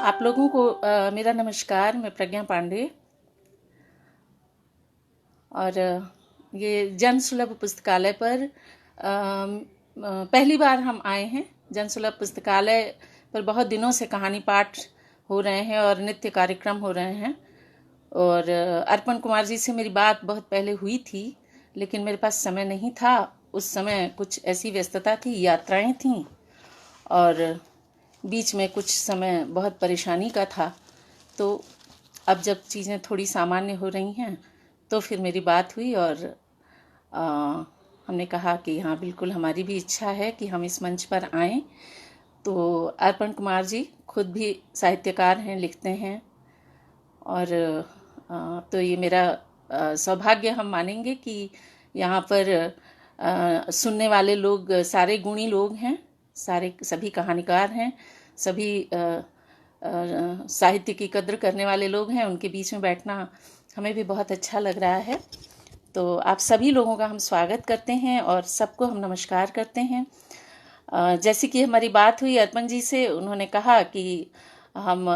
आप लोगों को मेरा नमस्कार। मैं प्रज्ञा पांडे और ये जन सुलभ पुस्तकालय पर पहली बार हम आए हैं। जन सुलभ पुस्तकालय पर बहुत दिनों से कहानी पाठ हो रहे हैं और नित्य कार्यक्रम हो रहे हैं। और अर्पण कुमार जी से मेरी बात बहुत पहले हुई थी, लेकिन मेरे पास समय नहीं था। उस समय कुछ ऐसी व्यस्तता थी, यात्राएं थीं और बीच में कुछ समय बहुत परेशानी का था। तो अब जब चीज़ें थोड़ी सामान्य हो रही हैं तो फिर मेरी बात हुई और हमने कहा कि हाँ, बिल्कुल हमारी भी इच्छा है कि हम इस मंच पर आएं। तो अर्पण कुमार जी खुद भी साहित्यकार हैं, लिखते हैं और तो ये मेरा सौभाग्य हम मानेंगे कि यहाँ पर सुनने वाले लोग सारे गुणी लोग हैं, सभी कहानीकार हैं, सभी साहित्य की कद्र करने वाले लोग हैं। उनके बीच में बैठना हमें भी बहुत अच्छा लग रहा है। तो आप सभी लोगों का हम स्वागत करते हैं और सबको हम नमस्कार करते हैं। जैसे कि हमारी बात हुई अर्पण जी से, उन्होंने कहा कि हम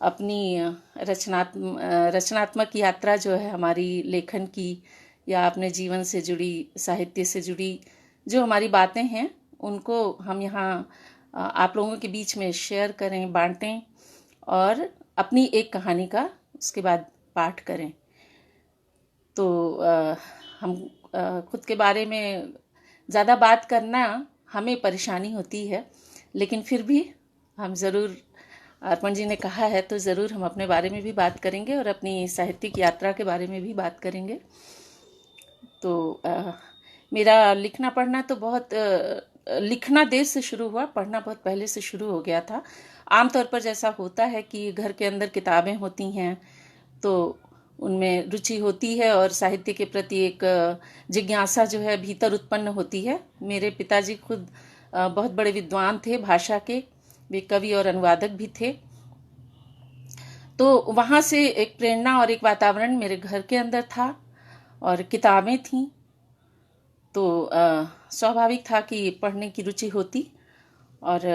अपनी रचनात्मक यात्रा जो है हमारी लेखन की या अपने जीवन से जुड़ी, साहित्य से जुड़ी जो हमारी बातें हैं, उनको हम यहाँ आप लोगों के बीच में शेयर करें, बांटें और अपनी एक कहानी का उसके बाद पाठ करें। तो हम खुद के बारे में ज़्यादा बात करना हमें परेशानी होती है, लेकिन फिर भी हम ज़रूर, अर्पण जी ने कहा है तो ज़रूर हम अपने बारे में भी बात करेंगे और अपनी साहित्यिक यात्रा के बारे में भी बात करेंगे। तो मेरा लिखना पढ़ना तो बहुत लिखना देर से शुरू हुआ, पढ़ना बहुत पहले से शुरू हो गया था। आमतौर पर जैसा होता है कि घर के अंदर किताबें होती हैं तो उनमें रुचि होती है और साहित्य के प्रति एक जिज्ञासा जो है भीतर उत्पन्न होती है। मेरे पिताजी खुद बहुत बड़े विद्वान थे भाषा के, वे कवि और अनुवादक भी थे। तो वहाँ से एक प्रेरणा और एक वातावरण मेरे घर के अंदर था और किताबें थीं, तो स्वाभाविक था कि पढ़ने की रुचि होती और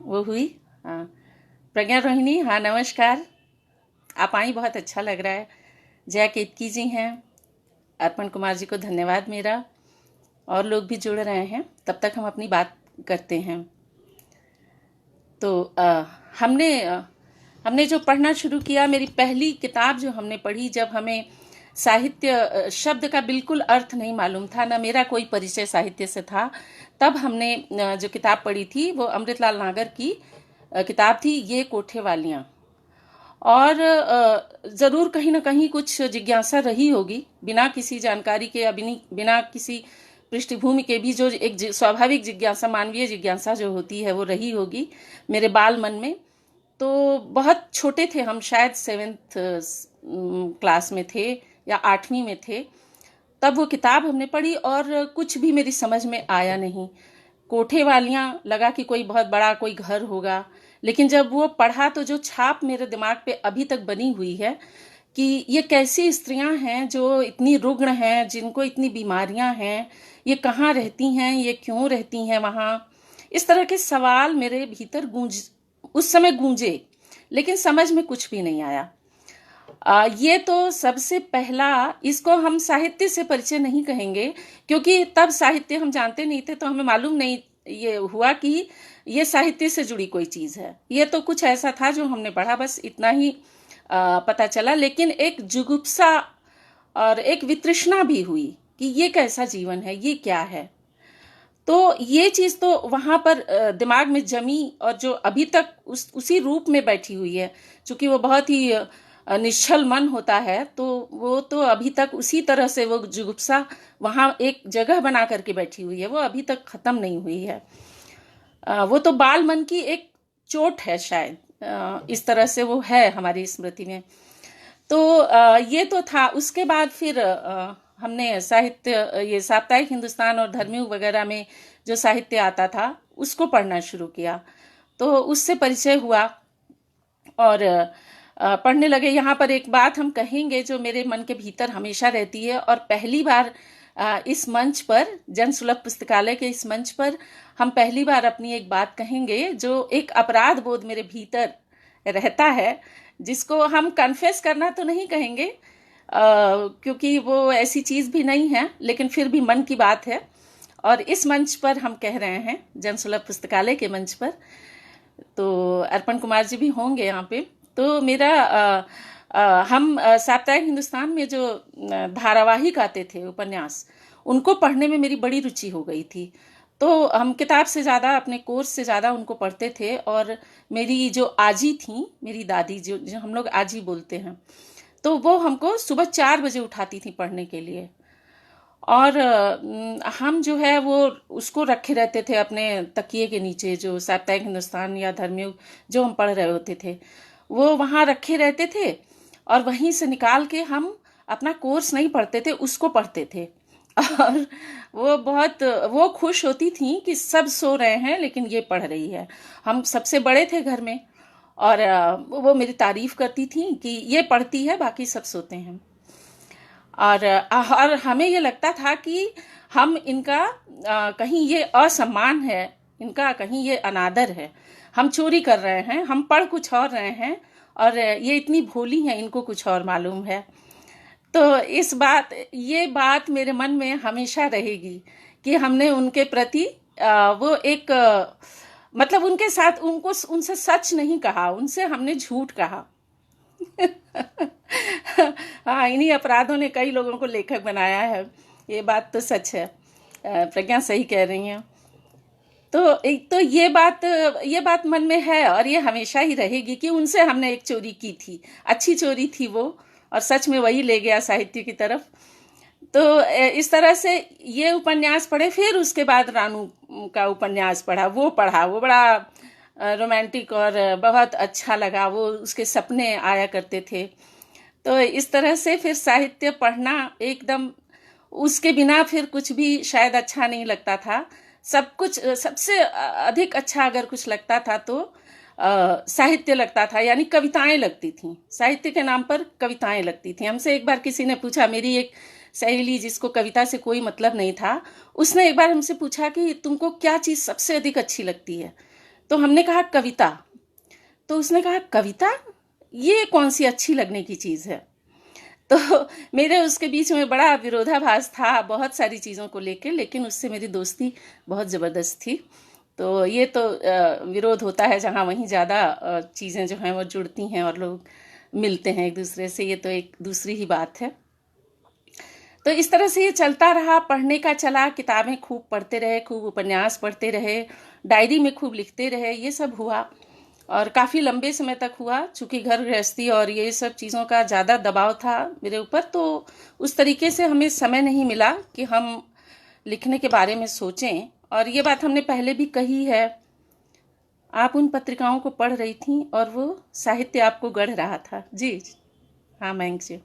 वो हुई। प्रज्ञा रोहिणी, हाँ नमस्कार, आप आई, बहुत अच्छा लग रहा है। जया केतकी जी हैं, अर्पण कुमार जी को धन्यवाद मेरा, और लोग भी जुड़ रहे हैं। तब तक हम अपनी बात करते हैं। तो हमने जो पढ़ना शुरू किया, मेरी पहली किताब जो हमने पढ़ी, जब हमें साहित्य शब्द का बिल्कुल अर्थ नहीं मालूम था, ना मेरा कोई परिचय साहित्य से था, तब हमने जो किताब पढ़ी थी वो अमृतलाल नागर की किताब थी, ये कोठे वालियाँ। और ज़रूर कहीं ना कहीं कुछ जिज्ञासा रही होगी, बिना किसी जानकारी के या बिना किसी पृष्ठभूमि के भी जो एक स्वाभाविक जिज्ञासा, मानवीय जिज्ञासा जो होती है, वो रही होगी मेरे बाल मन में। तो बहुत छोटे थे हम, शायद 7th क्लास में थे या 8वीं में थे, तब वो किताब हमने पढ़ी और कुछ भी मेरी समझ में आया नहीं। कोठे वालियाँ लगा कि कोई बहुत बड़ा कोई घर होगा, लेकिन जब वो पढ़ा तो जो छाप मेरे दिमाग पे अभी तक बनी हुई है कि ये कैसी स्त्रियां हैं जो इतनी रुग्ण हैं, जिनको इतनी बीमारियां हैं, ये कहाँ रहती हैं, ये क्यों रहती हैं वहाँ। इस तरह के सवाल मेरे भीतर उस समय गूंजे, लेकिन समझ में कुछ भी नहीं आया। ये तो सबसे पहला, इसको हम साहित्य से परिचय नहीं कहेंगे क्योंकि तब साहित्य हम जानते नहीं थे, तो हमें मालूम नहीं ये हुआ कि ये साहित्य से जुड़ी कोई चीज़ है। ये तो कुछ ऐसा था जो हमने पढ़ा, बस इतना ही पता चला। लेकिन एक जुगुप्सा और एक वितृष्णा भी हुई कि ये कैसा जीवन है, ये क्या है। तो ये चीज़ तो वहाँ पर दिमाग में जमी और जो अभी तक उसी रूप में बैठी हुई है, चूँकि वो बहुत ही निश्चल मन होता है, तो वो तो अभी तक उसी तरह से वो जुगुप्सा वहाँ एक जगह बना करके बैठी हुई है, वो अभी तक ख़त्म नहीं हुई है। वो तो बाल मन की एक चोट है शायद, इस तरह से वो है हमारी स्मृति में। तो ये तो था। उसके बाद फिर हमने साहित्य, ये साप्ताहिक हिंदुस्तान और धर्मयुग वगैरह में जो साहित्य आता था उसको पढ़ना शुरू किया, तो उससे परिचय हुआ और पढ़ने लगे। यहाँ पर एक बात हम कहेंगे जो मेरे मन के भीतर हमेशा रहती है, और पहली बार इस मंच पर, जन सुलभ पुस्तकालय के इस मंच पर हम पहली बार अपनी एक बात कहेंगे जो एक अपराध बोध मेरे भीतर रहता है, जिसको हम कन्फेस करना तो नहीं कहेंगे, क्योंकि वो ऐसी चीज़ भी नहीं है, लेकिन फिर भी मन की बात है और इस मंच पर हम कह रहे हैं, जनसुलभ पुस्तकालय के मंच पर। तो अर्पण कुमार जी भी होंगे यहाँ पे। तो मेरा हम साप्ताहिक हिंदुस्तान में जो धारावाहिक आते थे उपन्यास, उनको पढ़ने में मेरी बड़ी रुचि हो गई थी। तो हम किताब से ज़्यादा, अपने कोर्स से ज़्यादा उनको पढ़ते थे। और मेरी जो आजी थी, मेरी दादी, जो हम लोग आजी बोलते हैं, तो वो हमको सुबह 4 बजे उठाती थी पढ़ने के लिए। और हम जो है वो उसको रखे रहते थे अपने तकिए के नीचे, जो साप्ताहिक हिंदुस्तान या धर्मयुग जो हम पढ़ रहे होते थे वो वहाँ रखे रहते थे, और वहीं से निकाल के हम अपना कोर्स नहीं पढ़ते थे, उसको पढ़ते थे। और वो खुश होती थी कि सब सो रहे हैं लेकिन ये पढ़ रही है। हम सबसे बड़े थे घर में, और वो मेरी तारीफ करती थी कि ये पढ़ती है, बाकी सब सोते हैं। और हमें ये लगता था कि हम इनका कहीं ये असम्मान है, इनका कहीं ये अनादर है, हम चोरी कर रहे हैं, हम पढ़ कुछ और रहे हैं, और ये इतनी भोली हैं, इनको कुछ और मालूम है। तो ये बात मेरे मन में हमेशा रहेगी कि हमने उनके प्रति वो एक मतलब उनके साथ उनसे सच नहीं कहा, उनसे हमने झूठ कहा। हाँ, इन्हीं अपराधों ने कई लोगों को लेखक बनाया है, ये बात तो सच है। प्रज्ञा सही कह रही हैं। तो ये बात मन में है, और ये हमेशा ही रहेगी कि उनसे हमने एक चोरी की थी, अच्छी चोरी थी वो, और सच में वही ले गया साहित्य की तरफ। तो इस तरह से ये उपन्यास पढ़े, फिर उसके बाद रानू का उपन्यास पढ़ा, वो बड़ा रोमांटिक और बहुत अच्छा लगा, वो उसके सपने आया करते थे। तो इस तरह से फिर साहित्य पढ़ना एकदम, उसके बिना फिर कुछ भी शायद अच्छा नहीं लगता था। सब कुछ, सबसे अधिक अच्छा अगर कुछ लगता था तो साहित्य लगता था, यानी कविताएं लगती थीं। साहित्य के नाम पर कविताएं लगती थीं। हमसे एक बार किसी ने पूछा, मेरी एक सहेली जिसको कविता से कोई मतलब नहीं था, उसने एक बार हमसे पूछा कि तुमको क्या चीज़ सबसे अधिक अच्छी लगती है? तो हमने कहा कविता। तो उसने कहा कविता, ये कौन सी अच्छी लगने की चीज़ है? तो मेरे उसके बीच में बड़ा विरोधाभास था बहुत सारी चीज़ों को लेकर, लेकिन उससे मेरी दोस्ती बहुत ज़बरदस्त थी। तो ये तो विरोध होता है जहाँ, वहीं ज़्यादा चीज़ें जो हैं वो जुड़ती हैं और लोग मिलते हैं एक दूसरे से, ये तो एक दूसरी ही बात है। तो इस तरह से ये चलता रहा, पढ़ने का चला, किताबें खूब पढ़ते रहे, खूब उपन्यास पढ़ते रहे, डायरी में खूब लिखते रहे, ये सब हुआ। और काफ़ी लंबे समय तक हुआ, चूँकि घर गृहस्थी और ये सब चीज़ों का ज़्यादा दबाव था मेरे ऊपर, तो उस तरीके से हमें समय नहीं मिला कि हम लिखने के बारे में सोचें। और ये बात हमने पहले भी कही है, आप उन पत्रिकाओं को पढ़ रही थीं और वो साहित्य आपको गढ़ रहा था। जी हाँ मयंक जी।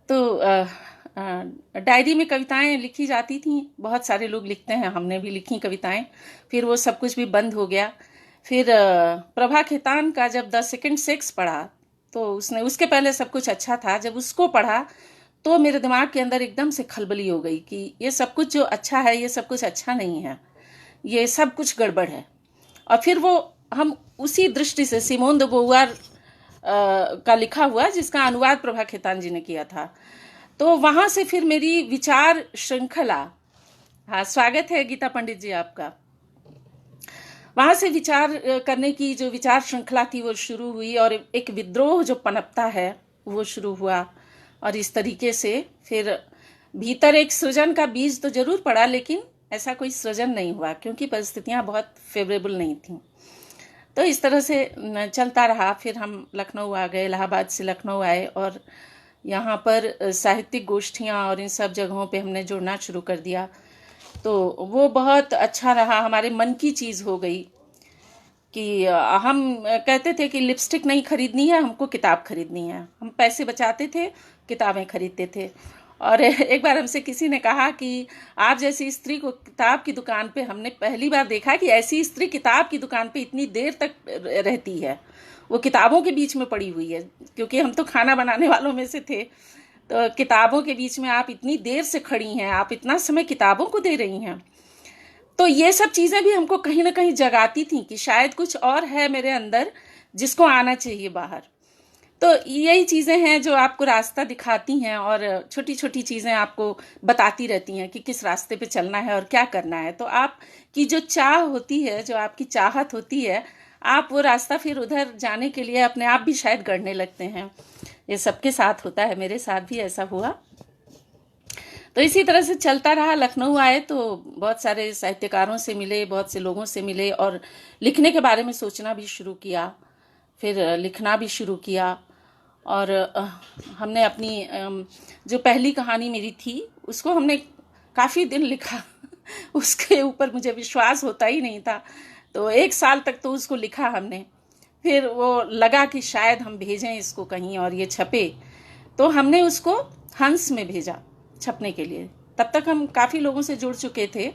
तो डायरी में कविताएं लिखी जाती थीं, बहुत सारे लोग लिखते हैं, हमने भी लिखी कविताएं। फिर वो सब कुछ भी बंद हो गया। फिर प्रभा खेतान का जब द सेकंड सेक्स पढ़ा, तो उसके पहले सब कुछ अच्छा था, जब उसको पढ़ा तो मेरे दिमाग के अंदर एकदम से खलबली हो गई कि ये सब कुछ जो अच्छा है, ये सब कुछ अच्छा नहीं है, ये सब कुछ गड़बड़ है। और फिर वो हम उसी दृष्टि से सिमोन de beauvoir का लिखा हुआ, जिसका अनुवाद प्रभा खेतान जी ने किया था, तो वहाँ से फिर मेरी विचार श्रृंखला, हाँ स्वागत है गीता पंडित जी आपका, वहाँ से विचार करने की जो विचार श्रृंखला थी वो शुरू हुई, और एक विद्रोह जो पनपता है वो शुरू हुआ। और इस तरीके से फिर भीतर एक सृजन का बीज तो जरूर पड़ा, लेकिन ऐसा कोई सृजन नहीं हुआ क्योंकि परिस्थितियाँ बहुत फेवरेबल नहीं थीं। तो इस तरह से चलता रहा। फिर हम लखनऊ आ गए, इलाहाबाद से लखनऊ आए, और यहाँ पर साहित्यिक गोष्ठियाँ और इन सब जगहों पे हमने जुड़ना शुरू कर दिया। तो वो बहुत अच्छा रहा, हमारे मन की चीज़ हो गई कि हम कहते थे कि लिपस्टिक नहीं खरीदनी है, हमको किताब खरीदनी है। हम पैसे बचाते थे, किताबें खरीदते थे। और एक बार हमसे किसी ने कहा कि आप जैसी स्त्री को किताब की दुकान पे, हमने पहली बार देखा कि ऐसी स्त्री किताब की दुकान पे इतनी देर तक रहती है, वो किताबों के बीच में पड़ी हुई है, क्योंकि हम तो खाना बनाने वालों में से थे। तो किताबों के बीच में आप इतनी देर से खड़ी हैं, आप इतना समय किताबों को दे रही हैं। तो ये सब चीज़ें भी हमको कहीं ना कहीं जगाती थी कि शायद कुछ और है मेरे अंदर जिसको आना चाहिए बाहर। तो यही चीज़ें हैं जो आपको रास्ता दिखाती हैं और छोटी छोटी चीज़ें आपको बताती रहती हैं कि किस रास्ते पे चलना है और क्या करना है। तो आपकी जो चाह होती है, जो आपकी चाहत होती है, आप वो रास्ता फिर उधर जाने के लिए अपने आप भी शायद गढ़ने लगते हैं। ये सबके साथ होता है, मेरे साथ भी ऐसा हुआ। तो इसी तरह से चलता रहा। लखनऊ आए तो बहुत सारे साहित्यकारों से मिले, बहुत से लोगों से मिले और लिखने के बारे में सोचना भी शुरू किया। फिर लिखना भी शुरू किया और हमने अपनी जो पहली कहानी मेरी थी उसको हमने काफ़ी दिन लिखा। उसके ऊपर मुझे विश्वास होता ही नहीं था। तो 1 साल तक तो उसको लिखा हमने। फिर वो लगा कि शायद हम भेजें इसको कहीं और ये छपे। तो हमने उसको हंस में भेजा छपने के लिए। तब तक हम काफ़ी लोगों से जुड़ चुके थे।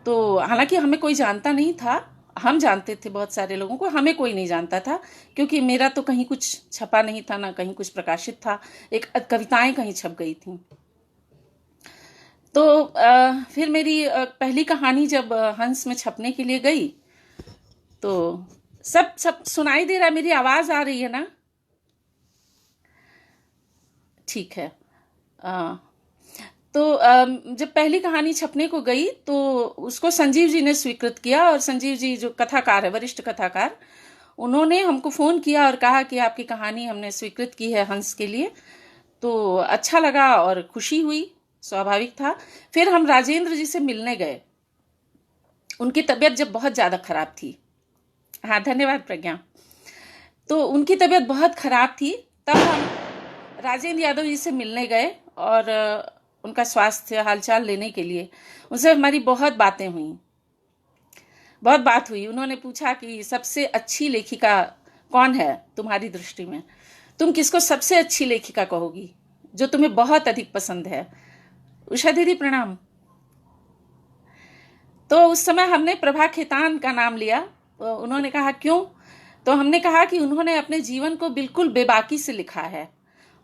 तो हालांकि हमें कोई जानता नहीं था, हम जानते थे बहुत सारे लोगों को, हमें कोई नहीं जानता था क्योंकि मेरा तो कहीं कुछ छपा नहीं था, ना कहीं कुछ प्रकाशित था। एक कविताएं कहीं छप गई थी। तो फिर मेरी पहली कहानी जब हंस में छपने के लिए गई तो सब सुनाई दे रहा है? मेरी आवाज़ आ रही है ना? ठीक है। तो जब पहली कहानी छपने को गई तो उसको संजीव जी ने स्वीकृत किया। और संजीव जी जो कथाकार है, वरिष्ठ कथाकार, उन्होंने हमको फ़ोन किया और कहा कि आपकी कहानी हमने स्वीकृत की है हंस के लिए। तो अच्छा लगा और खुशी हुई, स्वाभाविक था। फिर हम राजेंद्र जी से मिलने गए। उनकी तबीयत जब बहुत ज़्यादा ख़राब थी। हाँ, धन्यवाद प्रज्ञा। तो उनकी तबीयत बहुत ख़राब थी, तब हम राजेंद्र यादव जी से मिलने गए और उनका स्वास्थ्य हालचाल लेने के लिए उनसे हमारी बहुत बातें हुई, बहुत बात हुई। उन्होंने पूछा कि सबसे अच्छी लेखिका कौन है तुम्हारी दृष्टि में? तुम किसको सबसे अच्छी लेखिका कहोगी, जो तुम्हें बहुत अधिक पसंद है? उषा दीदी प्रणाम। तो उस समय हमने प्रभा खेतान का नाम लिया। तो उन्होंने कहा क्यों? तो हमने कहा कि उन्होंने अपने जीवन को बिल्कुल बेबाकी से लिखा है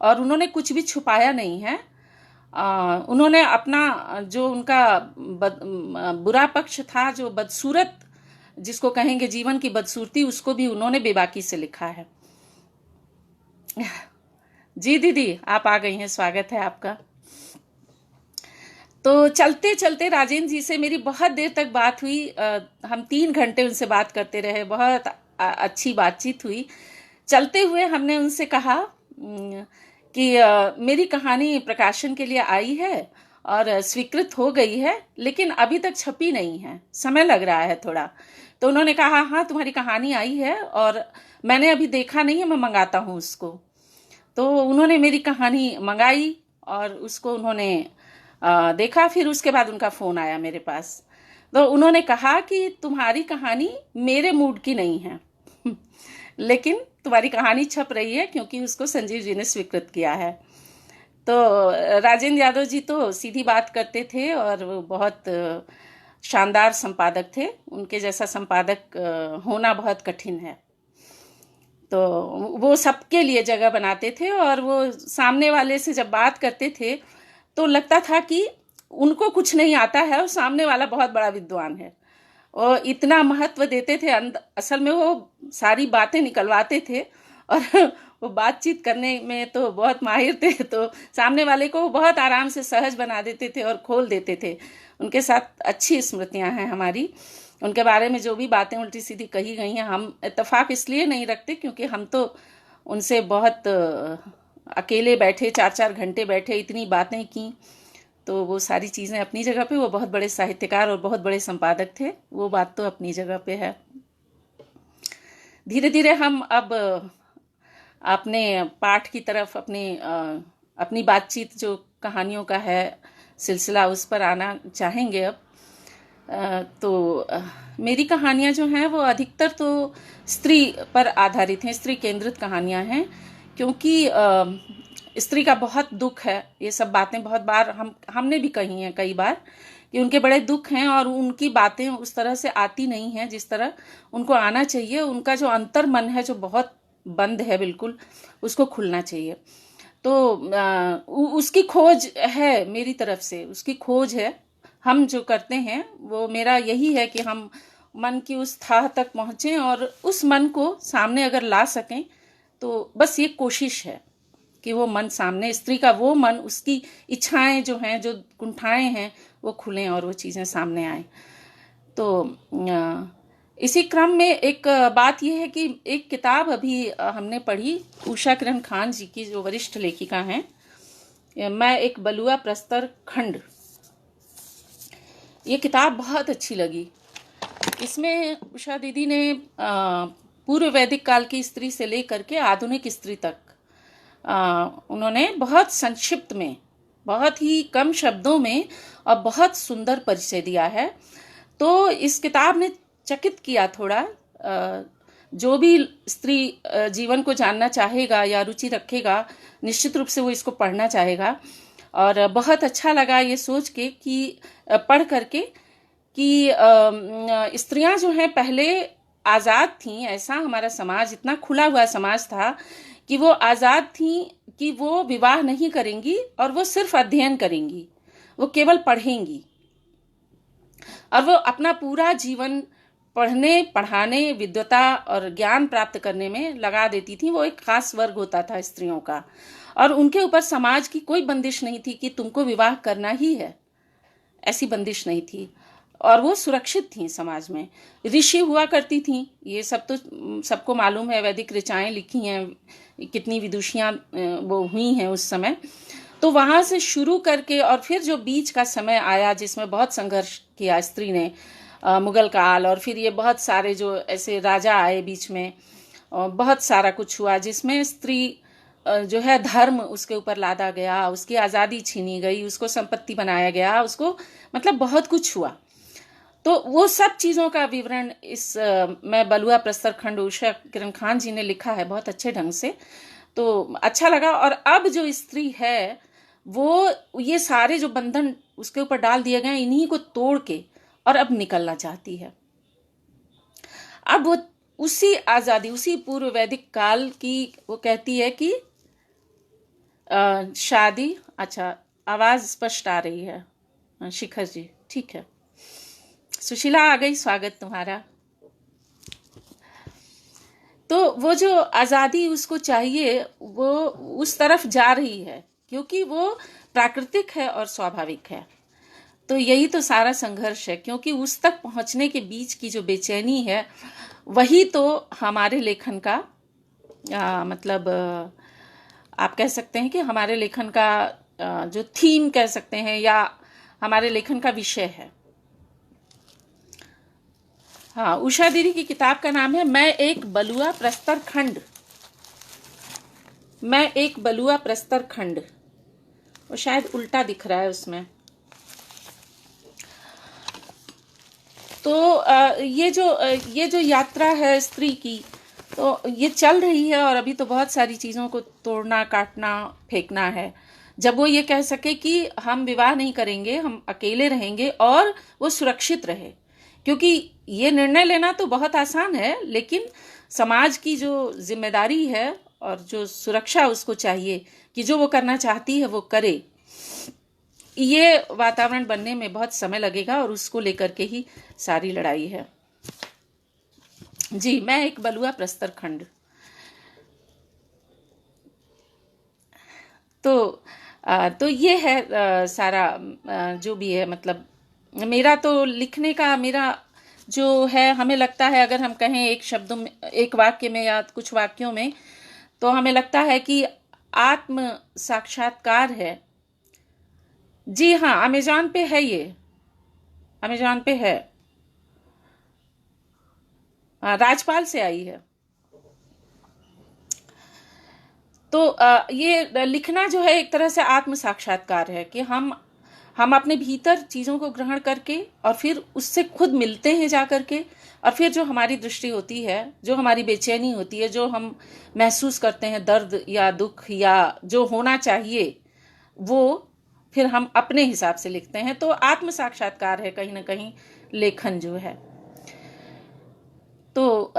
और उन्होंने कुछ भी छुपाया नहीं है। उन्होंने अपना जो उनका बुरा पक्ष था, जो बदसूरत जिसको कहेंगे, जीवन की बदसूरती, उसको भी उन्होंने बेबाकी से लिखा है। जी दीदी, आप आ गई हैं, स्वागत है आपका। तो चलते चलते राजेंद्र जी से मेरी बहुत देर तक बात हुई। हम 3 घंटे उनसे बात करते रहे, बहुत अच्छी बातचीत हुई। चलते हुए हमने उनसे कहा कि मेरी कहानी प्रकाशन के लिए आई है और स्वीकृत हो गई है, लेकिन अभी तक छपी नहीं है, समय लग रहा है थोड़ा। तो उन्होंने कहा हाँ, तुम्हारी कहानी आई है और मैंने अभी देखा नहीं है, मैं मंगाता हूँ उसको। तो उन्होंने मेरी कहानी मंगाई और उसको उन्होंने देखा। फिर उसके बाद उनका फ़ोन आया मेरे पास। तो उन्होंने कहा कि तुम्हारी कहानी मेरे मूड की नहीं है लेकिन तुम्हारी कहानी छप रही है क्योंकि उसको संजीव जी ने स्वीकृत किया है। तो राजेंद्र यादव जी तो सीधी बात करते थे और वो बहुत शानदार संपादक थे। उनके जैसा संपादक होना बहुत कठिन है। तो वो सबके लिए जगह बनाते थे और वो सामने वाले से जब बात करते थे तो लगता था कि उनको कुछ नहीं आता है और सामने वाला बहुत बड़ा विद्वान है। और इतना महत्व देते थे, असल में वो सारी बातें निकलवाते थे और वो बातचीत करने में तो बहुत माहिर थे। तो सामने वाले को बहुत आराम से सहज बना देते थे और खोल देते थे। उनके साथ अच्छी स्मृतियां हैं हमारी। उनके बारे में जो भी बातें उल्टी सीधी कही गई हैं, हम इत्तेफाक इसलिए नहीं रखते क्योंकि हम तो उनसे बहुत अकेले बैठे, 4-4 घंटे बैठे, इतनी बातें की। तो वो सारी चीज़ें अपनी जगह पे, वो बहुत बड़े साहित्यकार और बहुत बड़े संपादक थे, वो बात तो अपनी जगह पे है। धीरे धीरे हम अब अपने पाठ की तरफ, अपनी बातचीत जो कहानियों का है सिलसिला, उस पर आना चाहेंगे अब। तो मेरी कहानियाँ जो हैं वो अधिकतर तो स्त्री पर आधारित हैं, स्त्री केंद्रित कहानियाँ हैं, क्योंकि स्त्री का बहुत दुख है। ये सब बातें बहुत बार हमने भी कही हैं कई बार कि उनके बड़े दुख हैं और उनकी बातें उस तरह से आती नहीं हैं जिस तरह उनको आना चाहिए। उनका जो अंतर मन है, जो बहुत बंद है बिल्कुल, उसको खुलना चाहिए। तो उसकी खोज है मेरी तरफ से, उसकी खोज है हम जो करते हैं वो मेरा यही है कि हम मन की उस थाह तक पहुँचें और उस मन को सामने अगर ला सकें तो बस ये कोशिश है कि वो मन सामने, स्त्री का वो मन, उसकी इच्छाएं जो हैं, जो कुंठाएं हैं, वो खुलें और वो चीज़ें सामने आएं। तो इसी क्रम में एक बात यह है कि एक किताब अभी हमने पढ़ी, उषा किरण खान जी की, जो वरिष्ठ लेखिका हैं, मैं एक बलुआ प्रस्तर खंड। ये किताब बहुत अच्छी लगी। इसमें उषा दीदी ने पूर्व वैदिक काल की स्त्री से लेकर के आधुनिक स्त्री तक उन्होंने बहुत संक्षिप्त में, बहुत ही कम शब्दों में और बहुत सुंदर परिचय दिया है। तो इस किताब ने चकित किया थोड़ा। जो भी स्त्री जीवन को जानना चाहेगा या रुचि रखेगा, निश्चित रूप से वो इसको पढ़ना चाहेगा। और बहुत अच्छा लगा ये सोच के कि पढ़ करके कि स्त्रियां जो हैं पहले आज़ाद थीं। ऐसा हमारा समाज इतना खुला हुआ समाज था कि वो आज़ाद थीं कि वो विवाह नहीं करेंगी और वो सिर्फ अध्ययन करेंगी, वो केवल पढ़ेंगी और वो अपना पूरा जीवन पढ़ने, पढ़ाने, विद्वता और ज्ञान प्राप्त करने में लगा देती थी। वो एक खास वर्ग होता था स्त्रियों का, और उनके ऊपर समाज की कोई बंदिश नहीं थी कि तुमको विवाह करना ही है, ऐसी बंदिश नहीं थी। और वो सुरक्षित थी समाज में। ऋषि हुआ करती थी, ये सब तो सबको मालूम है, वैदिक ऋचाएं लिखी हैं, कितनी विदुषियां वो हुई हैं उस समय। तो वहां से शुरू करके और फिर जो बीच का समय आया जिसमें बहुत संघर्ष किया स्त्री ने, मुगल काल, और फिर ये बहुत सारे जो ऐसे राजा आए बीच में, बहुत सारा कुछ हुआ जिसमें स्त्री जो है धर्म उसके ऊपर लादा गया, उसकी आज़ादी छीनी गई, उसको संपत्ति बनाया गया, उसको मतलब बहुत कुछ हुआ। तो वो सब चीज़ों का विवरण इस मैं बलुआ प्रस्तर खंड उषा किरण खान जी ने लिखा है बहुत अच्छे ढंग से। तो अच्छा लगा। और अब जो स्त्री है वो ये सारे जो बंधन उसके ऊपर डाल दिए गए, इन्हीं को तोड़ के और अब निकलना चाहती है। अब वो उसी आज़ादी, उसी पूर्व वैदिक काल की वो कहती है कि शादी। अच्छा, आवाज़ स्पष्ट आ रही है शिखर जी, ठीक है। सुशीला आ गई, स्वागत तुम्हारा। तो वो जो आज़ादी उसको चाहिए वो उस तरफ जा रही है क्योंकि वो प्राकृतिक है और स्वाभाविक है। तो यही तो सारा संघर्ष है, क्योंकि उस तक पहुंचने के बीच की जो बेचैनी है वही तो हमारे लेखन का मतलब आप कह सकते हैं कि हमारे लेखन का जो थीम कह सकते हैं या हमारे लेखन का विषय है। हाँ, उषा दीदी की किताब का नाम है मैं एक बलुआ प्रस्तर खंड। मैं एक बलुआ प्रस्तर खंड, वो शायद उल्टा दिख रहा है उसमें। तो ये जो यात्रा है स्त्री की, तो ये चल रही है और अभी तो बहुत सारी चीज़ों को तोड़ना, काटना, फेंकना है। जब वो ये कह सके कि हम विवाह नहीं करेंगे, हम अकेले रहेंगे और वो सुरक्षित रहे। क्योंकि ये निर्णय लेना तो बहुत आसान है, लेकिन समाज की जो जिम्मेदारी है और जो सुरक्षा उसको चाहिए कि जो वो करना चाहती है वो करे, ये वातावरण बनने में बहुत समय लगेगा और उसको लेकर के ही सारी लड़ाई है। जी, मैं एक बलुआ प्रस्तर खंड। तो ये है सारा जो भी है। मतलब मेरा तो लिखने का, मेरा जो है, हमें लगता है अगर हम कहें एक शब्दों में, एक वाक्य में या कुछ वाक्यों में, तो हमें लगता है कि आत्म साक्षात्कार है। जी हाँ, अमेजॉन पे है, ये अमेजॉन पे है। राजपाल से आई है। तो ये लिखना जो है एक तरह से आत्म साक्षात्कार है कि हम अपने भीतर चीज़ों को ग्रहण करके और फिर उससे खुद मिलते हैं जा करके, और फिर जो हमारी दृष्टि होती है, जो हमारी बेचैनी होती है, जो हम महसूस करते हैं दर्द या दुख या जो होना चाहिए, वो फिर हम अपने हिसाब से लिखते हैं। तो आत्म साक्षात्कार है कहीं ना कहीं लेखन जो है। तो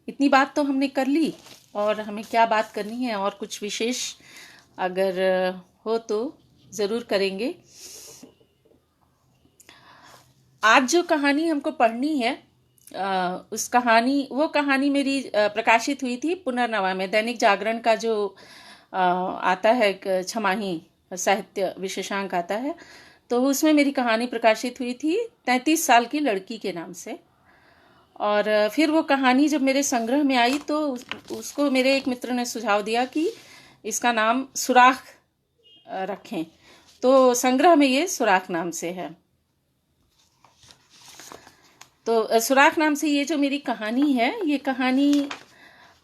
इतनी बात तो हमने कर ली, और हमें क्या बात करनी है, और कुछ विशेष अगर हो तो ज़रूर करेंगे। आज जो कहानी हमको पढ़नी है, वो कहानी मेरी प्रकाशित हुई थी पुनर्नवा में, दैनिक जागरण का जो आता है एक छमाही साहित्य विशेषांक आता है, तो उसमें मेरी कहानी प्रकाशित हुई थी 33 साल की लड़की के नाम से। और फिर वो कहानी जब मेरे संग्रह में आई तो उसको मेरे एक मित्र ने सुझाव दिया कि इसका नाम सुराख रखें, तो संग्रह में ये सुराख नाम से है। तो सुराख नाम से ये जो मेरी कहानी है, ये कहानी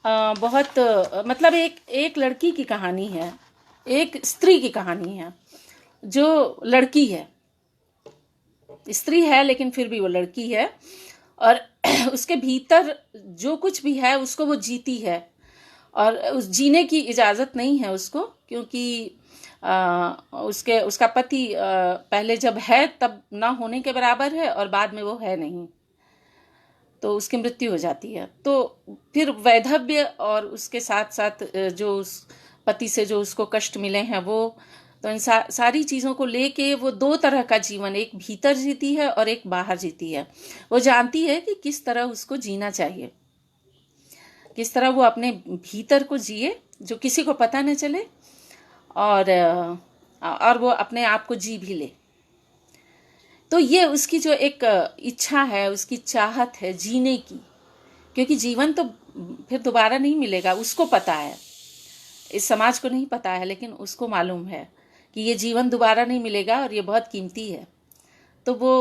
बहुत मतलब एक लड़की की कहानी है, एक स्त्री की कहानी है जो लड़की है, स्त्री है लेकिन फिर भी वो लड़की है, और उसके भीतर जो कुछ भी है उसको वो जीती है, और उस जीने की इजाज़त नहीं है उसको, क्योंकि उसका पति पहले जब है तब ना होने के बराबर है, और बाद में वो है नहीं, तो उसकी मृत्यु हो जाती है। तो फिर वैधव्य और उसके साथ साथ जो उस पति से जो उसको कष्ट मिले हैं वो, तो इन सारी चीज़ों को लेके वो दो तरह का जीवन, एक भीतर जीती है और एक बाहर जीती है। वो जानती है कि किस तरह उसको जीना चाहिए, किस तरह वो अपने भीतर को जिए जो किसी को पता न चले, और वो अपने आप को जी भी ले। तो ये उसकी जो एक इच्छा है, उसकी चाहत है जीने की, क्योंकि जीवन तो फिर दोबारा नहीं मिलेगा, उसको पता है, इस समाज को नहीं पता है, लेकिन उसको मालूम है कि ये जीवन दोबारा नहीं मिलेगा और ये बहुत कीमती है, तो वो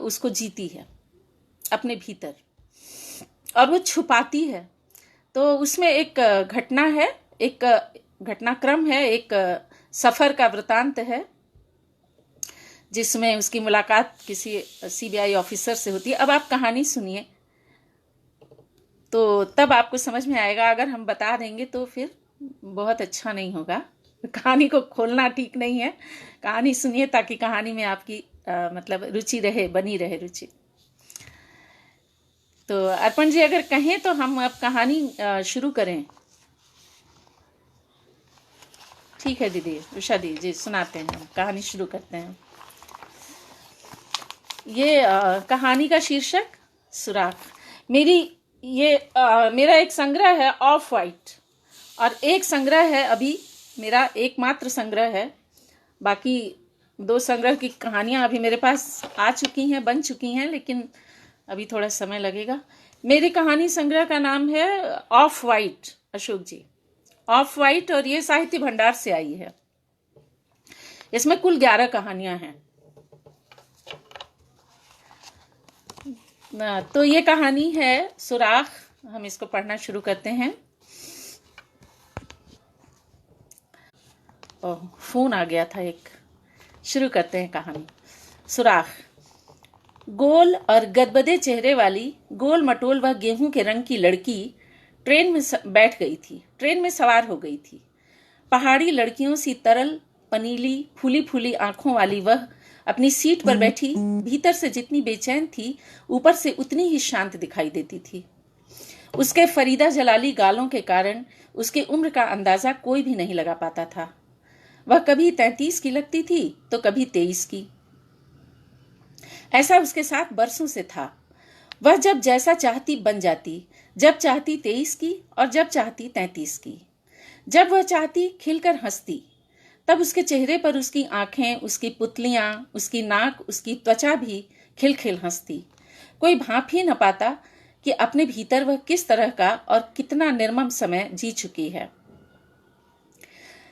उसको जीती है अपने भीतर और वो छुपाती है। तो उसमें एक घटना है, एक घटनाक्रम है, एक सफ़र का वृतांत है जिसमें उसकी मुलाकात किसी सीबीआई ऑफिसर से होती है। अब आप कहानी सुनिए तो तब आपको समझ में आएगा, अगर हम बता देंगे तो फिर बहुत अच्छा नहीं होगा, कहानी को खोलना ठीक नहीं है। कहानी सुनिए ताकि कहानी में आपकी मतलब रुचि रहे, बनी रहे रुचि। तो अर्पण जी अगर कहें तो हम अब कहानी शुरू करें। ठीक है दीदी, उषा जी सुनाते हैं, कहानी शुरू करते हैं। ये कहानी का शीर्षक सुराख। मेरा एक संग्रह है ऑफ वाइट, और एक संग्रह है, अभी मेरा एकमात्र संग्रह है, बाकी 2 संग्रह की कहानियां अभी मेरे पास आ चुकी हैं, बन चुकी हैं, लेकिन अभी थोड़ा समय लगेगा। मेरी कहानी संग्रह का नाम है off white, Ashok ji, off white, और ये साहित्य भंडार से आई है। इसमें कुल 11 कहानियां हैं। तो ये कहानी है सुराख। हम इसको पढ़ना शुरू करते हैं। फोन आ गया था एक। शुरू करते हैं कहानी। सुराख। गोल और गदबदे चेहरे वाली, गोल मटोल व गेहूं के रंग की लड़की ट्रेन में बैठ गई थी, ट्रेन में सवार हो गई थी। पहाड़ी लड़कियों सी तरल, पनीली, फूली फूली आंखों वाली वह अपनी सीट पर बैठी भीतर से जितनी बेचैन थी, ऊपर से उतनी ही शांत दिखाई देती थी। उसके फरीदा जलाली गालों के कारण उसकी उम्र का अंदाजा कोई भी नहीं लगा पाता था। वह कभी 33 की लगती थी तो कभी 23 की। ऐसा उसके साथ बरसों से था। वह जब जैसा चाहती बन जाती, जब चाहती 23 की और जब चाहती 33 की। जब वह चाहती खिलकर हंसती, तब उसके चेहरे पर उसकी आंखें, उसकी पुतलियां, उसकी नाक, उसकी त्वचा भी खिल खिल हंसती। कोई भांप ही न पाता कि अपने भीतर वह किस तरह का और कितना निर्मम समय जी चुकी है।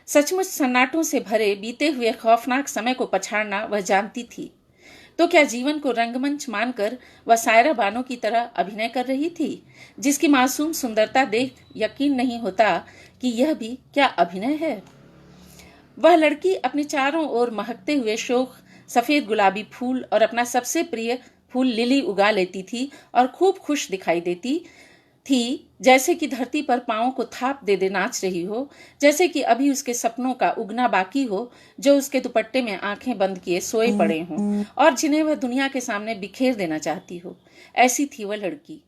सचमुच सन्नाटों से भरे बीते हुए खौफनाक समय को पछाड़ना वह जानती थी। तो क्या जीवन को रंगमंच मानकर वह सायरा बानो की तरह अभिनय कर रही थी, जिसकी मासूम सुंदरता देख यकीन नहीं होता कि यह भी क्या अभिनय है। वह लड़की अपने चारों ओर महकते हुए शोख सफेद गुलाबी फूल और अपना सबसे प्रिय फूल लिली उगा लेती थी और खूब खुश दिखाई देती थी, जैसे कि धरती पर पांवों को थाप दे दे नाच रही हो, जैसे कि अभी उसके सपनों का उगना बाकी हो, जो उसके दुपट्टे में आंखें बंद किए सोए पड़े हों और जिन्हें वह दुनिया के सामने बिखेर देना चाहती हो। ऐसी थी वह लड़की।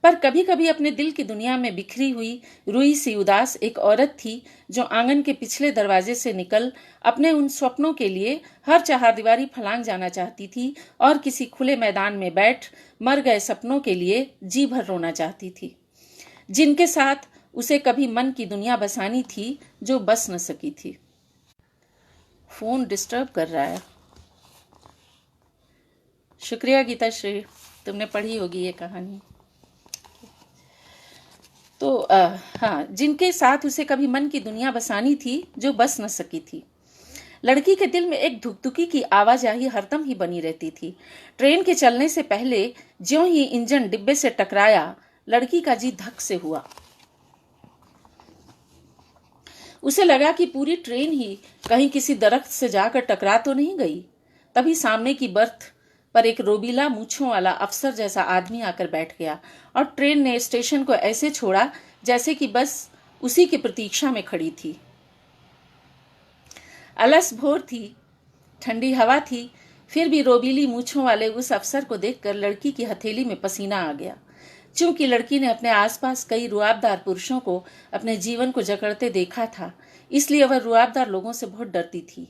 पर कभी कभी अपने दिल की दुनिया में बिखरी हुई रुई सी उदास एक औरत थी जो आंगन के पिछले दरवाजे से निकल अपने उन स्वप्नों के लिए हर चहारदीवारी फलांग जाना चाहती थी और किसी खुले मैदान में बैठ मर गए सपनों के लिए जी भर रोना चाहती थी, जिनके साथ उसे कभी मन की दुनिया बसानी थी जो बस न सकी थी। फोन डिस्टर्ब कर रहा है। शुक्रिया गीता श्री, तुमने पढ़ी होगी ये कहानी। तो हाँ, जिनके साथ उसे कभी मन की दुनिया बसानी थी जो बस न सकी थी। लड़की के दिल में एक धुकधुकी की आवाजाही हरदम ही बनी रहती थी। ट्रेन के चलने से पहले ज्यों ही इंजन डिब्बे से टकराया, लड़की का जी धक से हुआ। उसे लगा कि पूरी ट्रेन ही कहीं किसी दरख्त से जाकर टकरा तो नहीं गई। तभी सामने की बर्थ पर एक रोबीला मूंछों वाला अफसर जैसा आदमी आकर बैठ गया और ट्रेन ने स्टेशन को ऐसे छोड़ा जैसे कि बस उसी की प्रतीक्षा में खड़ी थी। अलस भोर थी, ठंडी हवा थी, फिर भी रोबीली मूंछों वाले उस अफसर को देखकर लड़की की हथेली में पसीना आ गया। चूंकि लड़की ने अपने आसपास कई रुआबदार पुरुषों को अपने जीवन को जकड़ते देखा था, इसलिए वह रुआबदार लोगों से बहुत डरती थी।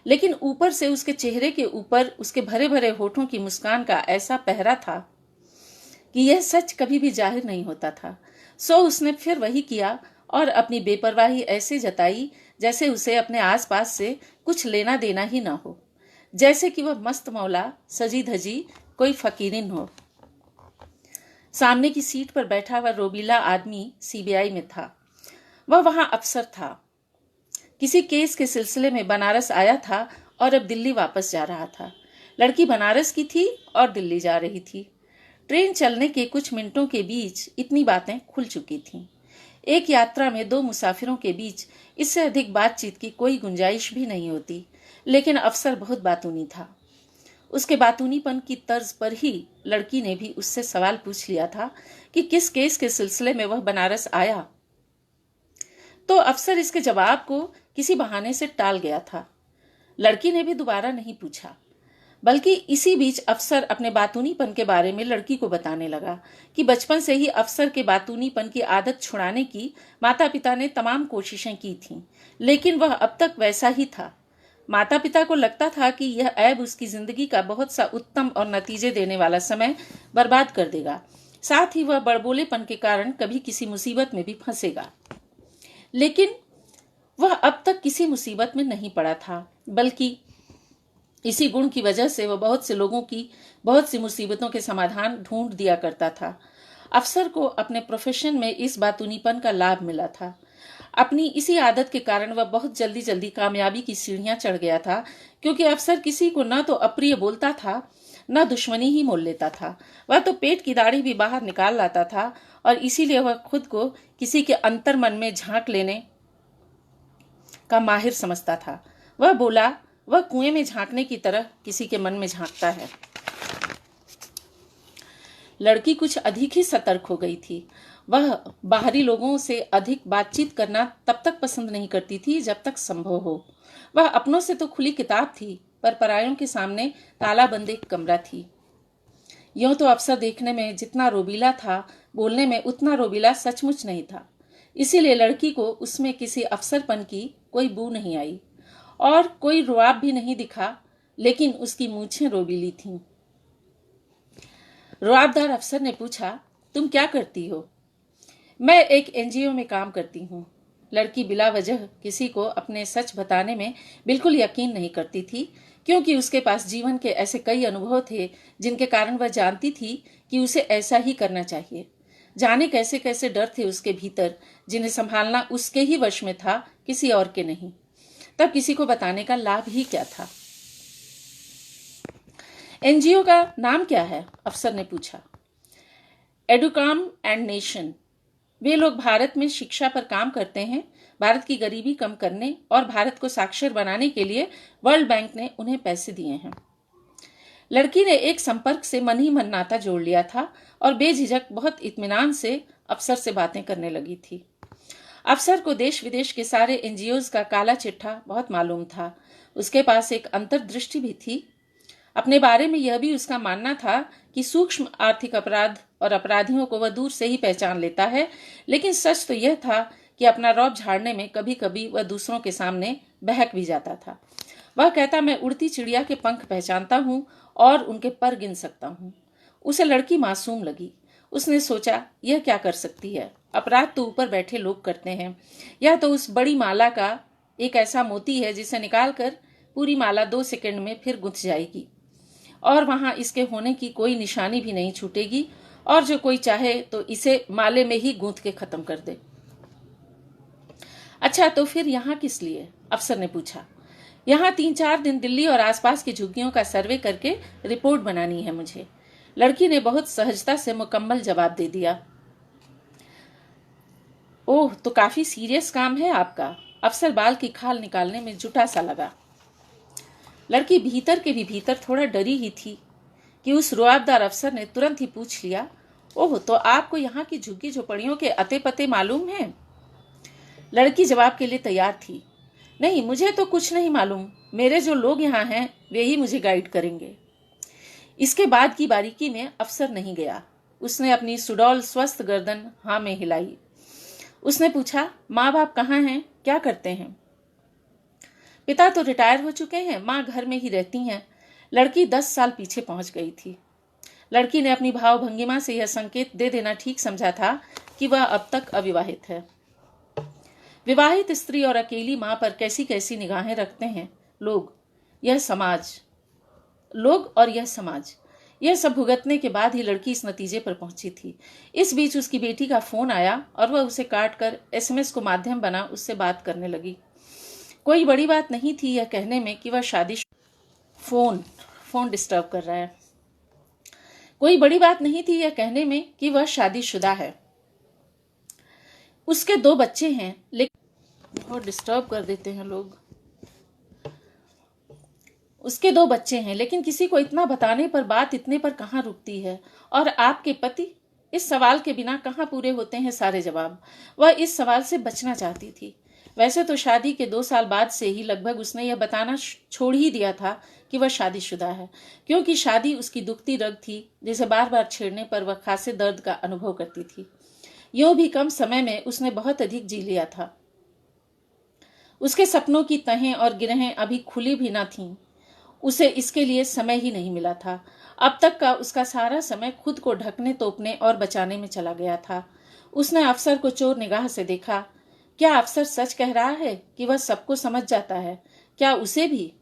लेकिन ऊपर से उसके चेहरे के ऊपर उसके भरे भरे होठों की मुस्कान का ऐसा पहरा था कि यह सच कभी भी जाहिर नहीं होता था। सो उसने फिर वही किया और अपनी बेपरवाही ऐसे जताई जैसे उसे अपने आसपास से कुछ लेना देना ही ना हो, जैसे कि वह मस्त मौला सजी धजी कोई फकीरिन हो। सामने की सीट पर बैठा हुआ रोबीला आदमी सीबीआई में था। वह वहां अफसर था, किसी केस के सिलसिले में बनारस आया था और अब दिल्ली वापस जा रहा था। लड़की बनारस की थी और दिल्ली जा रही थी। ट्रेन चलने के कुछ मिनटों के बीच इतनी बातें खुल चुकी थीं। एक यात्रा में दो मुसाफिरों के बीच इससे अधिक बातचीत की कोई गुंजाइश भी नहीं होती, लेकिन अफसर बहुत बातूनी था। उसके बातूनीपन की तर्ज पर ही लड़की ने भी उससे सवाल पूछ लिया था कि किस केस के सिलसिले में वह बनारस आया। तो अफसर इसके जवाब को किसी बहाने से टाल गया था। लड़की ने भी दोबारा नहीं पूछा, बल्कि इसी बीच अफसर अपने बातूनीपन के बारे में लड़की को बताने लगा कि बचपन से ही अफसर के बातूनीपन की आदत छुड़ाने की माता पिता ने तमाम कोशिशें की थीं, लेकिन वह अब तक वैसा ही था। माता पिता को लगता था कि यह ऐब उसकी जिंदगी का बहुत सा उत्तम और नतीजे देने वाला समय बर्बाद कर देगा, साथ ही वह बड़बोलेपन के कारण कभी किसी मुसीबत में भी फंसेगा। लेकिन वह अब तक किसी मुसीबत में नहीं पड़ा था, बल्कि इसी गुण की वजह से वह बहुत से लोगों की बहुत सी मुसीबतों के समाधान ढूंढ दिया करता था। अफसर को अपने प्रोफेशन में इस बातूनीपन का लाभ मिला था। अपनी इसी आदत के कारण वह बहुत जल्दी जल्दी कामयाबी की सीढ़ियां चढ़ गया था, क्योंकि अफसर किसी को न तो अप्रिय बोलता था न दुश्मनी ही मोल लेता था। वह तो पेट की दाढ़ी भी बाहर निकाल लाता था और इसीलिए वह खुद को किसी के अंतर मन में झांक लेने का माहिर समझता था। वह बोला, वह कुएं में झांकने की तरह किसी के मन में झांकता है। लड़की कुछ अधिक ही सतर्क हो गई थी। वह बाहरी लोगों से अधिक बातचीत करना तब तक पसंद नहीं करती थी जब तक संभव हो। वह अपनों से तो खुली किताब थी, पर परायों के सामने तालाबंद एक कमरा थी। यूं तो अफसर देखने में जितना रोबीला था, बोलने में उतना रोबीला सचमुच नहीं था। इसीलिए लड़की को उसमें किसी अफसरपन की कोई बू नहीं आई और कोई रुआब भी नहीं दिखा, लेकिन उसकी मूंछें रोबीली थीं। रुआबदार अफसर ने पूछा, तुम क्या करती हो? मैं एक एनजीओ में काम करती हूँ। लड़की बिला वजह किसी को अपने सच बताने में बिल्कुल यकीन नहीं करती थी, क्योंकि उसके पास जीवन के ऐसे कई अनुभव थे जिनके कारण वह जानती थी कि उसे ऐसा ही करना चाहिए। जाने कैसे कैसे डर थे उसके भीतर, जिन्हें संभालना उसके ही वश में था, किसी और के नहीं। तब किसी को बताने का लाभ ही क्या था? एनजीओ का नाम क्या है? अफसर ने पूछा। एडुकाम एंड नेशन। वे लोग भारत में शिक्षा पर काम करते हैं। भारत की गरीबी कम करने और भारत को साक्षर बनाने के लिए वर्ल्ड बैंक ने उन्हें पैसे दिए हैं। लड़की ने एक संपर्क से मन ही मन नाता जोड़ लिया था और बेझिझक बहुत इत्मीनान से अफसर से बातें करने लगी थी। अफसर को देश विदेश के सारे एनजीओज का काला चिट्ठा बहुत मालूम था। उसके पास एक अंतर्दृष्टि भी थी। अपने बारे में यह भी उसका मानना था कि सूक्ष्म आर्थिक अपराध और अपराधियों को वह दूर से ही पहचान लेता है, लेकिन सच तो यह था कि अपना रौब झाड़ने में कभी कभी वह दूसरों के सामने बहक भी जाता था। वह कहता, मैं उड़ती चिड़िया के पंख पहचानता हूँ और उनके पर गिन सकता हूँ। उसे लड़की मासूम लगी। उसने सोचा, यह क्या कर सकती है, अपराध तो ऊपर बैठे लोग करते हैं, यह तो उस बड़ी माला का एक ऐसा मोती है जिसे निकालकर पूरी माला 2 सेकंड में फिर गुंथ जाएगी और वहां इसके होने की कोई निशानी भी नहीं छूटेगी, और जो कोई चाहे तो इसे माले में ही गूंथ के खत्म कर दे। अच्छा, तो फिर यहाँ किस लिए? अफसर ने पूछा। यहाँ 3-4 दिन दिल्ली और आसपास की झुग्गियों का सर्वे करके रिपोर्ट बनानी है मुझे। लड़की ने बहुत सहजता से मुकम्मल जवाब दे दिया। ओह, तो काफी सीरियस काम है आपका। अफसर बाल की खाल निकालने में जुटा सा लगा। लड़की भीतर के भी भीतर थोड़ा डरी ही थी कि उस रुआबदार अफसर ने तुरंत ही पूछ लिया, ओह, तो आपको यहाँ की झुग्गी झोपड़ियों के अते पते मालूम हैं? लड़की जवाब के लिए तैयार थी। नहीं, मुझे तो कुछ नहीं मालूम, मेरे जो लोग यहाँ हैं वे ही मुझे गाइड करेंगे। इसके बाद की बारीकी में अफसर नहीं गया। उसने अपनी सुडौल स्वस्थ गर्दन हाँ में हिलाई। उसने पूछा, माँ बाप कहाँ हैं, क्या करते हैं? पिता तो रिटायर हो चुके हैं, माँ घर में ही रहती हैं। लड़की 10 साल पीछे पहुंच गई थी। लड़की ने अपनी भाव भंगिमा से यह संकेत दे देना ठीक समझा था कि वह अब तक अविवाहित है। विवाहित स्त्री और अकेली माँ पर कैसी कैसी निगाहें रखते हैं लोग और यह समाज। यह सब भुगतने के बाद ही लड़की इस नतीजे पर पहुंची थी। इस बीच उसकी बेटी का फोन आया और वह उसे काटकर SMS को माध्यम बना उससे बात करने लगी। कोई बड़ी बात नहीं थी यह कहने में कि वह फोन डिस्टर्ब कर रहा है। कोई बड़ी बात नहीं थी यह कहने में कि वह शादीशुदा है। उसके 2 बच्चे हैं, लेकिन बहुत डिस्टर्ब कर देते हैं लोग। उसके 2 बच्चे हैं, लेकिन किसी को इतना बताने पर बात इतने पर कहाँ रुकती है? और आपके पति? इस सवाल के बिना कहाँ पूरे होते हैं सारे जवाब। वह इस सवाल से बचना चाहती थी। वैसे तो शादी के 2 साल बाद से ही लगभग उसने यह बताना छोड़ ही दिया था कि वह शादीशुदा है, क्योंकि शादी उसकी दुखती रग थी जिसे बार बार छेड़ने पर वह खासे दर्द का अनुभव करती थी। यूं भी कम समय में उसने बहुत अधिक जी लिया था। उसके सपनों की तहें और गिरहें अभी खुली भी न थीं। उसे इसके लिए समय ही नहीं मिला था। अब तक का उसका सारा समय खुद को ढकने, तोपने और बचाने में चला गया था। उसने अफसर को चोर निगाह से देखा। क्या अफसर सच कह रहा है कि वह सबको समझ जाता है? क्या उसे भी?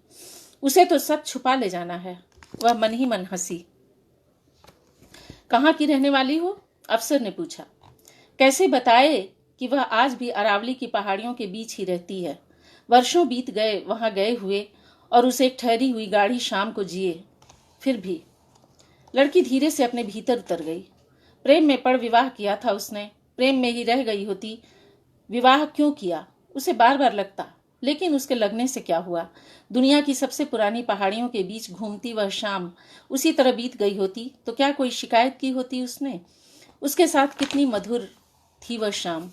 उसे तो सब छुपा ले जाना है। वह मन ही मन हंसी। कहाँ की रहने वाली हो? अफसर ने पूछा। कैसे बताए कि वह आज भी अरावली की पहाड़ियों के बीच ही रहती है। वर्षों बीत गए वहां गए हुए, और उसे एक ठहरी हुई गाढ़ी शाम को जिए। फिर भी लड़की धीरे से अपने भीतर उतर गई। प्रेम में पड़ विवाह किया था उसने, प्रेम में ही रह गई होती। विवाह क्यों किया उसे बार बार लगता, लेकिन उसके लगने से क्या हुआ? दुनिया की सबसे पुरानी पहाड़ियों के बीच घूमती वह शाम उसी तरह बीत गई होती तो क्या कोई शिकायत की होती उसने? उसके साथ कितनी मधुर थी वह शाम।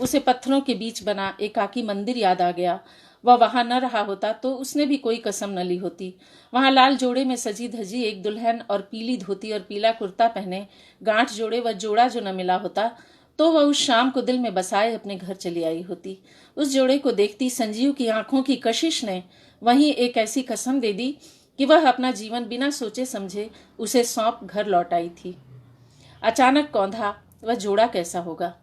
उसे पत्थरों के बीच बना एकाकी मंदिर याद आ गया। वह वहां न रहा होता तो उसने भी कोई कसम न ली होती। वहां लाल जोड़े में सजी धजी एक दुल्हन और पीली धोती और पीला कुर्ता पहने गांठ जोड़े वह जोड़ा जो न मिला होता तो वह उस शाम को दिल में बसाए अपने घर चली आई होती। उस जोड़े को देखती संजीव की आंखों की कशिश ने वहीं एक ऐसी कसम दे दी कि वह अपना जीवन बिना सोचे समझे उसे सौंप घर लौट आई थी। अचानक कौंधा, वह जोड़ा कैसा होगा?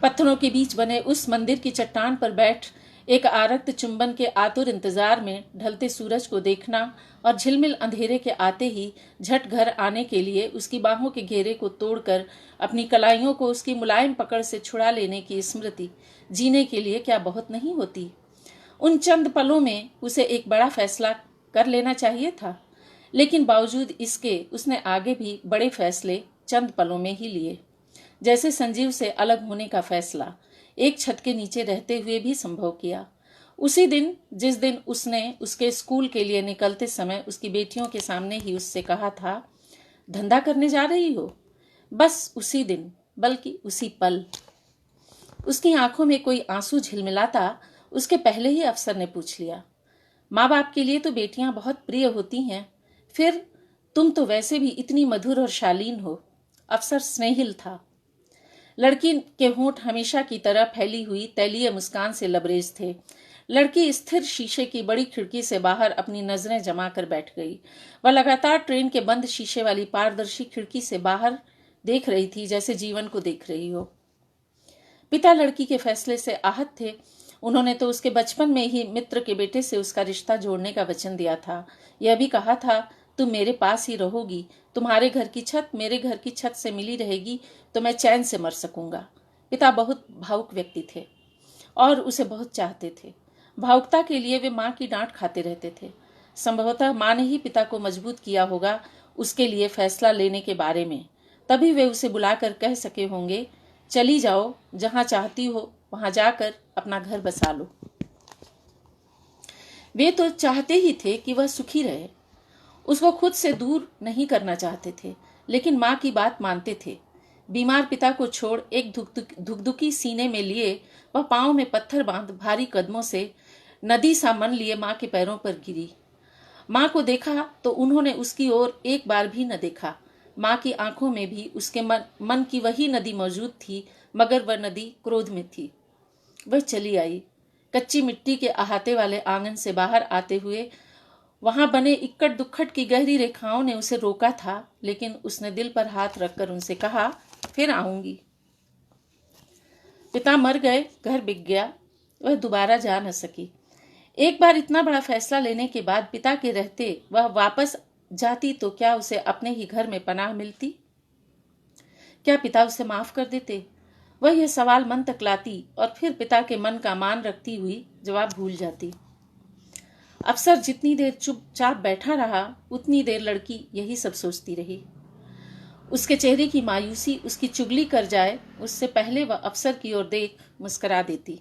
पत्थरों के बीच बने उस मंदिर की चट्टान पर बैठ एक आरक्त चुंबन के आतुर इंतजार में ढलते सूरज को देखना और झिलमिल अंधेरे के आते ही झट घर आने के लिए उसकी बाहों के घेरे को तोड़कर अपनी कलाइयों को उसकी मुलायम पकड़ से छुड़ा लेने की स्मृति जीने के लिए क्या बहुत नहीं होती? उन चंद पलों में उसे एक बड़ा फैसला कर लेना चाहिए था, लेकिन बावजूद इसके उसने आगे भी बड़े फैसले चंद पलों में ही लिए। जैसे संजीव से अलग होने का फैसला एक छत के नीचे रहते हुए भी संभव किया। उसी दिन जिस दिन उसने उसके स्कूल के लिए निकलते समय उसकी बेटियों के सामने ही उससे कहा था, धंधा करने जा रही हो? बस उसी दिन, बल्कि उसी पल उसकी आंखों में कोई आंसू झिलमिलाता उसके पहले ही अफसर ने पूछ लिया, माँ बाप के लिए तो बेटियां बहुत प्रिय होती हैं, फिर तुम तो वैसे भी इतनी मधुर और शालीन हो। अफसर स्नेहिल था। लड़की के होंठ हमेशा की तरह फैली हुई तैलीय मुस्कान से लबरेज थे। लड़की स्थिर शीशे की बड़ी खिड़की से बाहर अपनी नजरें जमा कर बैठ गई। वह लगातार ट्रेन के बंद शीशे वाली पारदर्शी खिड़की से बाहर देख रही थी, जैसे जीवन को देख रही हो। पिता लड़की के फैसले से आहत थे। उन्होंने तो उसके बचपन में ही मित्र के बेटे से उसका रिश्ता जोड़ने का वचन दिया था। यह भी कहा था, तुम मेरे पास ही रहोगी, तुम्हारे घर की छत मेरे घर की छत से मिली रहेगी तो मैं चैन से मर सकूंगा। पिता बहुत भावुक व्यक्ति थे और उसे बहुत चाहते थे। भावुकता के लिए वे माँ की डांट खाते रहते थे। संभवतः माँ ने ही पिता को मजबूत किया होगा उसके लिए फैसला लेने के बारे में। तभी वे उसे बुलाकर कह सके होंगे, चली जाओ, जहां चाहती हो वहां जाकर अपना घर बसा लो। वे तो चाहते ही थे कि वह सुखी रहे। उसको खुद से दूर नहीं करना चाहते थे, लेकिन माँ की बात मानते थे। बीमार पिता को छोड़ एक धुकधुकी सीने में लिए वह पांव में पत्थर बांध भारी कदमों से नदी सा मन लिए माँ के पैरों पर गिरी। माँ को देखा तो उन्होंने उसकी ओर एक बार भी न देखा। माँ की आंखों में भी उसके मन की वही नदी मौजूद थी, मगर वह नदी क्रोध में थी। वह चली आई। कच्ची मिट्टी के अहाते वाले आंगन से बाहर आते हुए वहां बने इक्कट दुक्कट की गहरी रेखाओं ने उसे रोका था, लेकिन उसने दिल पर हाथ रखकर उनसे कहा, फिर आऊंगी। पिता मर गए, घर बिक गया, वह दोबारा जा न सकी। एक बार इतना बड़ा फैसला लेने के बाद पिता के रहते वह वापस जाती तो क्या उसे अपने ही घर में पनाह मिलती? क्या पिता उसे माफ कर देते? वह यह सवाल मन तक लाती और फिर पिता के मन का मान रखती हुई जवाब भूल जाती। अफसर जितनी देर चुपचाप बैठा रहा उतनी देर लड़की यही सब सोचती रही। उसके चेहरे की मायूसी उसकी चुगली कर जाए उससे पहले वह अफसर की ओर देख मुस्कुरा देती।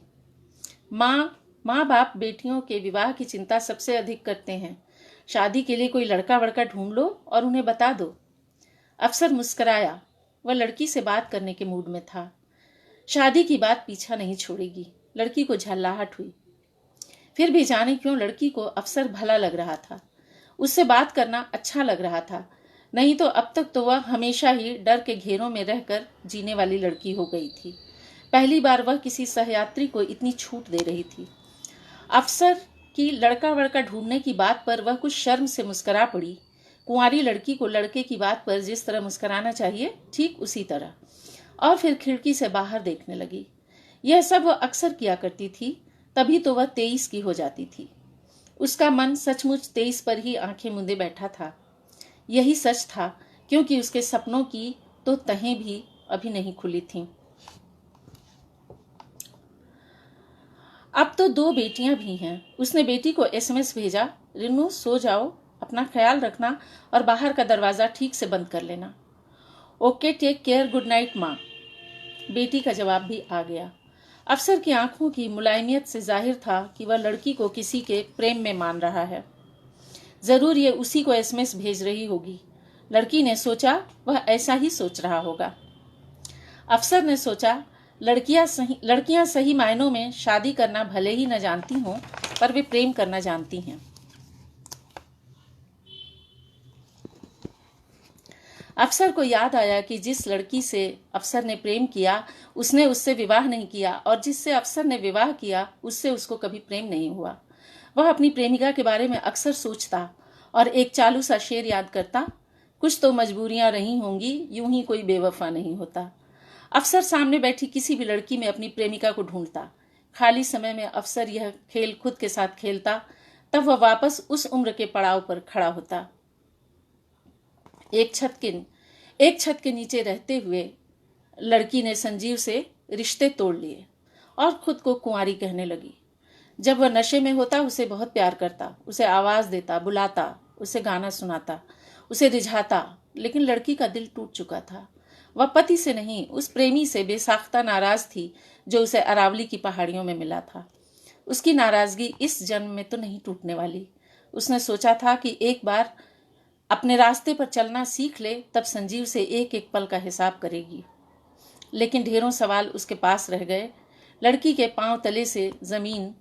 माँ बाप बेटियों के विवाह की चिंता सबसे अधिक करते हैं। शादी के लिए कोई लड़का वड़का ढूंढ लो और उन्हें बता दो। अफसर मुस्कुराया। वह लड़की से बात करने के मूड में था। शादी की बात पीछा नहीं छोड़ेगी। लड़की को झल्लाहट हुई। फिर भी जाने क्यों लड़की को अफसर भला लग रहा था। उससे बात करना अच्छा लग रहा था। नहीं तो अब तक तो वह हमेशा ही डर के घेरों में रहकर जीने वाली लड़की हो गई थी। पहली बार वह किसी सहयात्री को इतनी छूट दे रही थी। अफसर की लड़का वड़का ढूंढने की बात पर वह कुछ शर्म से मुस्कुरा पड़ी। कुंवारी लड़की को लड़के की बात पर जिस तरह मुस्कुराना चाहिए ठीक उसी तरह। और फिर खिड़की से बाहर देखने लगी। यह सब वह अक्सर किया करती थी, तभी तो वह 23 की हो जाती थी। उसका मन सचमुच 23 पर ही आंखें मूंदे बैठा था। यही सच था, क्योंकि उसके सपनों की तो तहें भी अभी नहीं खुली थीं। अब तो 2 बेटियां भी हैं। उसने बेटी को SMS भेजा, रिनू सो जाओ, अपना ख्याल रखना और बाहर का दरवाजा ठीक से बंद कर लेना। Okay, take care, good night माँ। बेटी का जवाब भी आ गया। अफसर की आंखों की मुलायमियत से जाहिर था कि वह लड़की को किसी के प्रेम में मान रहा है। जरूर ये उसी को SMS भेज रही होगी। लड़की ने सोचा, वह ऐसा ही सोच रहा होगा। अफसर ने सोचा, लड़कियां सही मायनों में शादी करना भले ही न जानती हों, पर वे प्रेम करना जानती हैं। अफसर को याद आया कि जिस लड़की से अफसर ने प्रेम किया उसने उससे विवाह नहीं किया, और जिससे अफसर ने विवाह किया उससे उसको कभी प्रेम नहीं हुआ। वह अपनी प्रेमिका के बारे में अक्सर सोचता और एक चालू सा शेर याद करता, कुछ तो मजबूरियां रही होंगी, यूं ही कोई बेवफा नहीं होता। अफसर सामने बैठी किसी भी लड़की में अपनी प्रेमिका को ढूंढता। खाली समय में अफसर यह खेल खुद के साथ खेलता। तब वह वापस उस उम्र के पड़ाव पर खड़ा होता। एक छत के नीचे रहते हुए लड़की ने संजीव से रिश्ते तोड़ लिए और खुद को कुंवारी कहने लगी। जब वह नशे में होता उसे बहुत प्यार करता, उसे आवाज देता, बुलाता, उसे गाना सुनाता, उसे रिझाता, लेकिन लड़की का दिल टूट चुका था। वह पति से नहीं, उस प्रेमी से बेसाख्ता नाराज थी जो उसे अरावली की पहाड़ियों में मिला था। उसकी नाराजगी इस जन्म में तो नहीं टूटने वाली। उसने सोचा था कि एक बार अपने रास्ते पर चलना सीख ले, तब संजीव से एक एक पल का हिसाब करेगी। लेकिन ढेरों सवाल उसके पास रह गए। लड़की के पांव तले से जमीन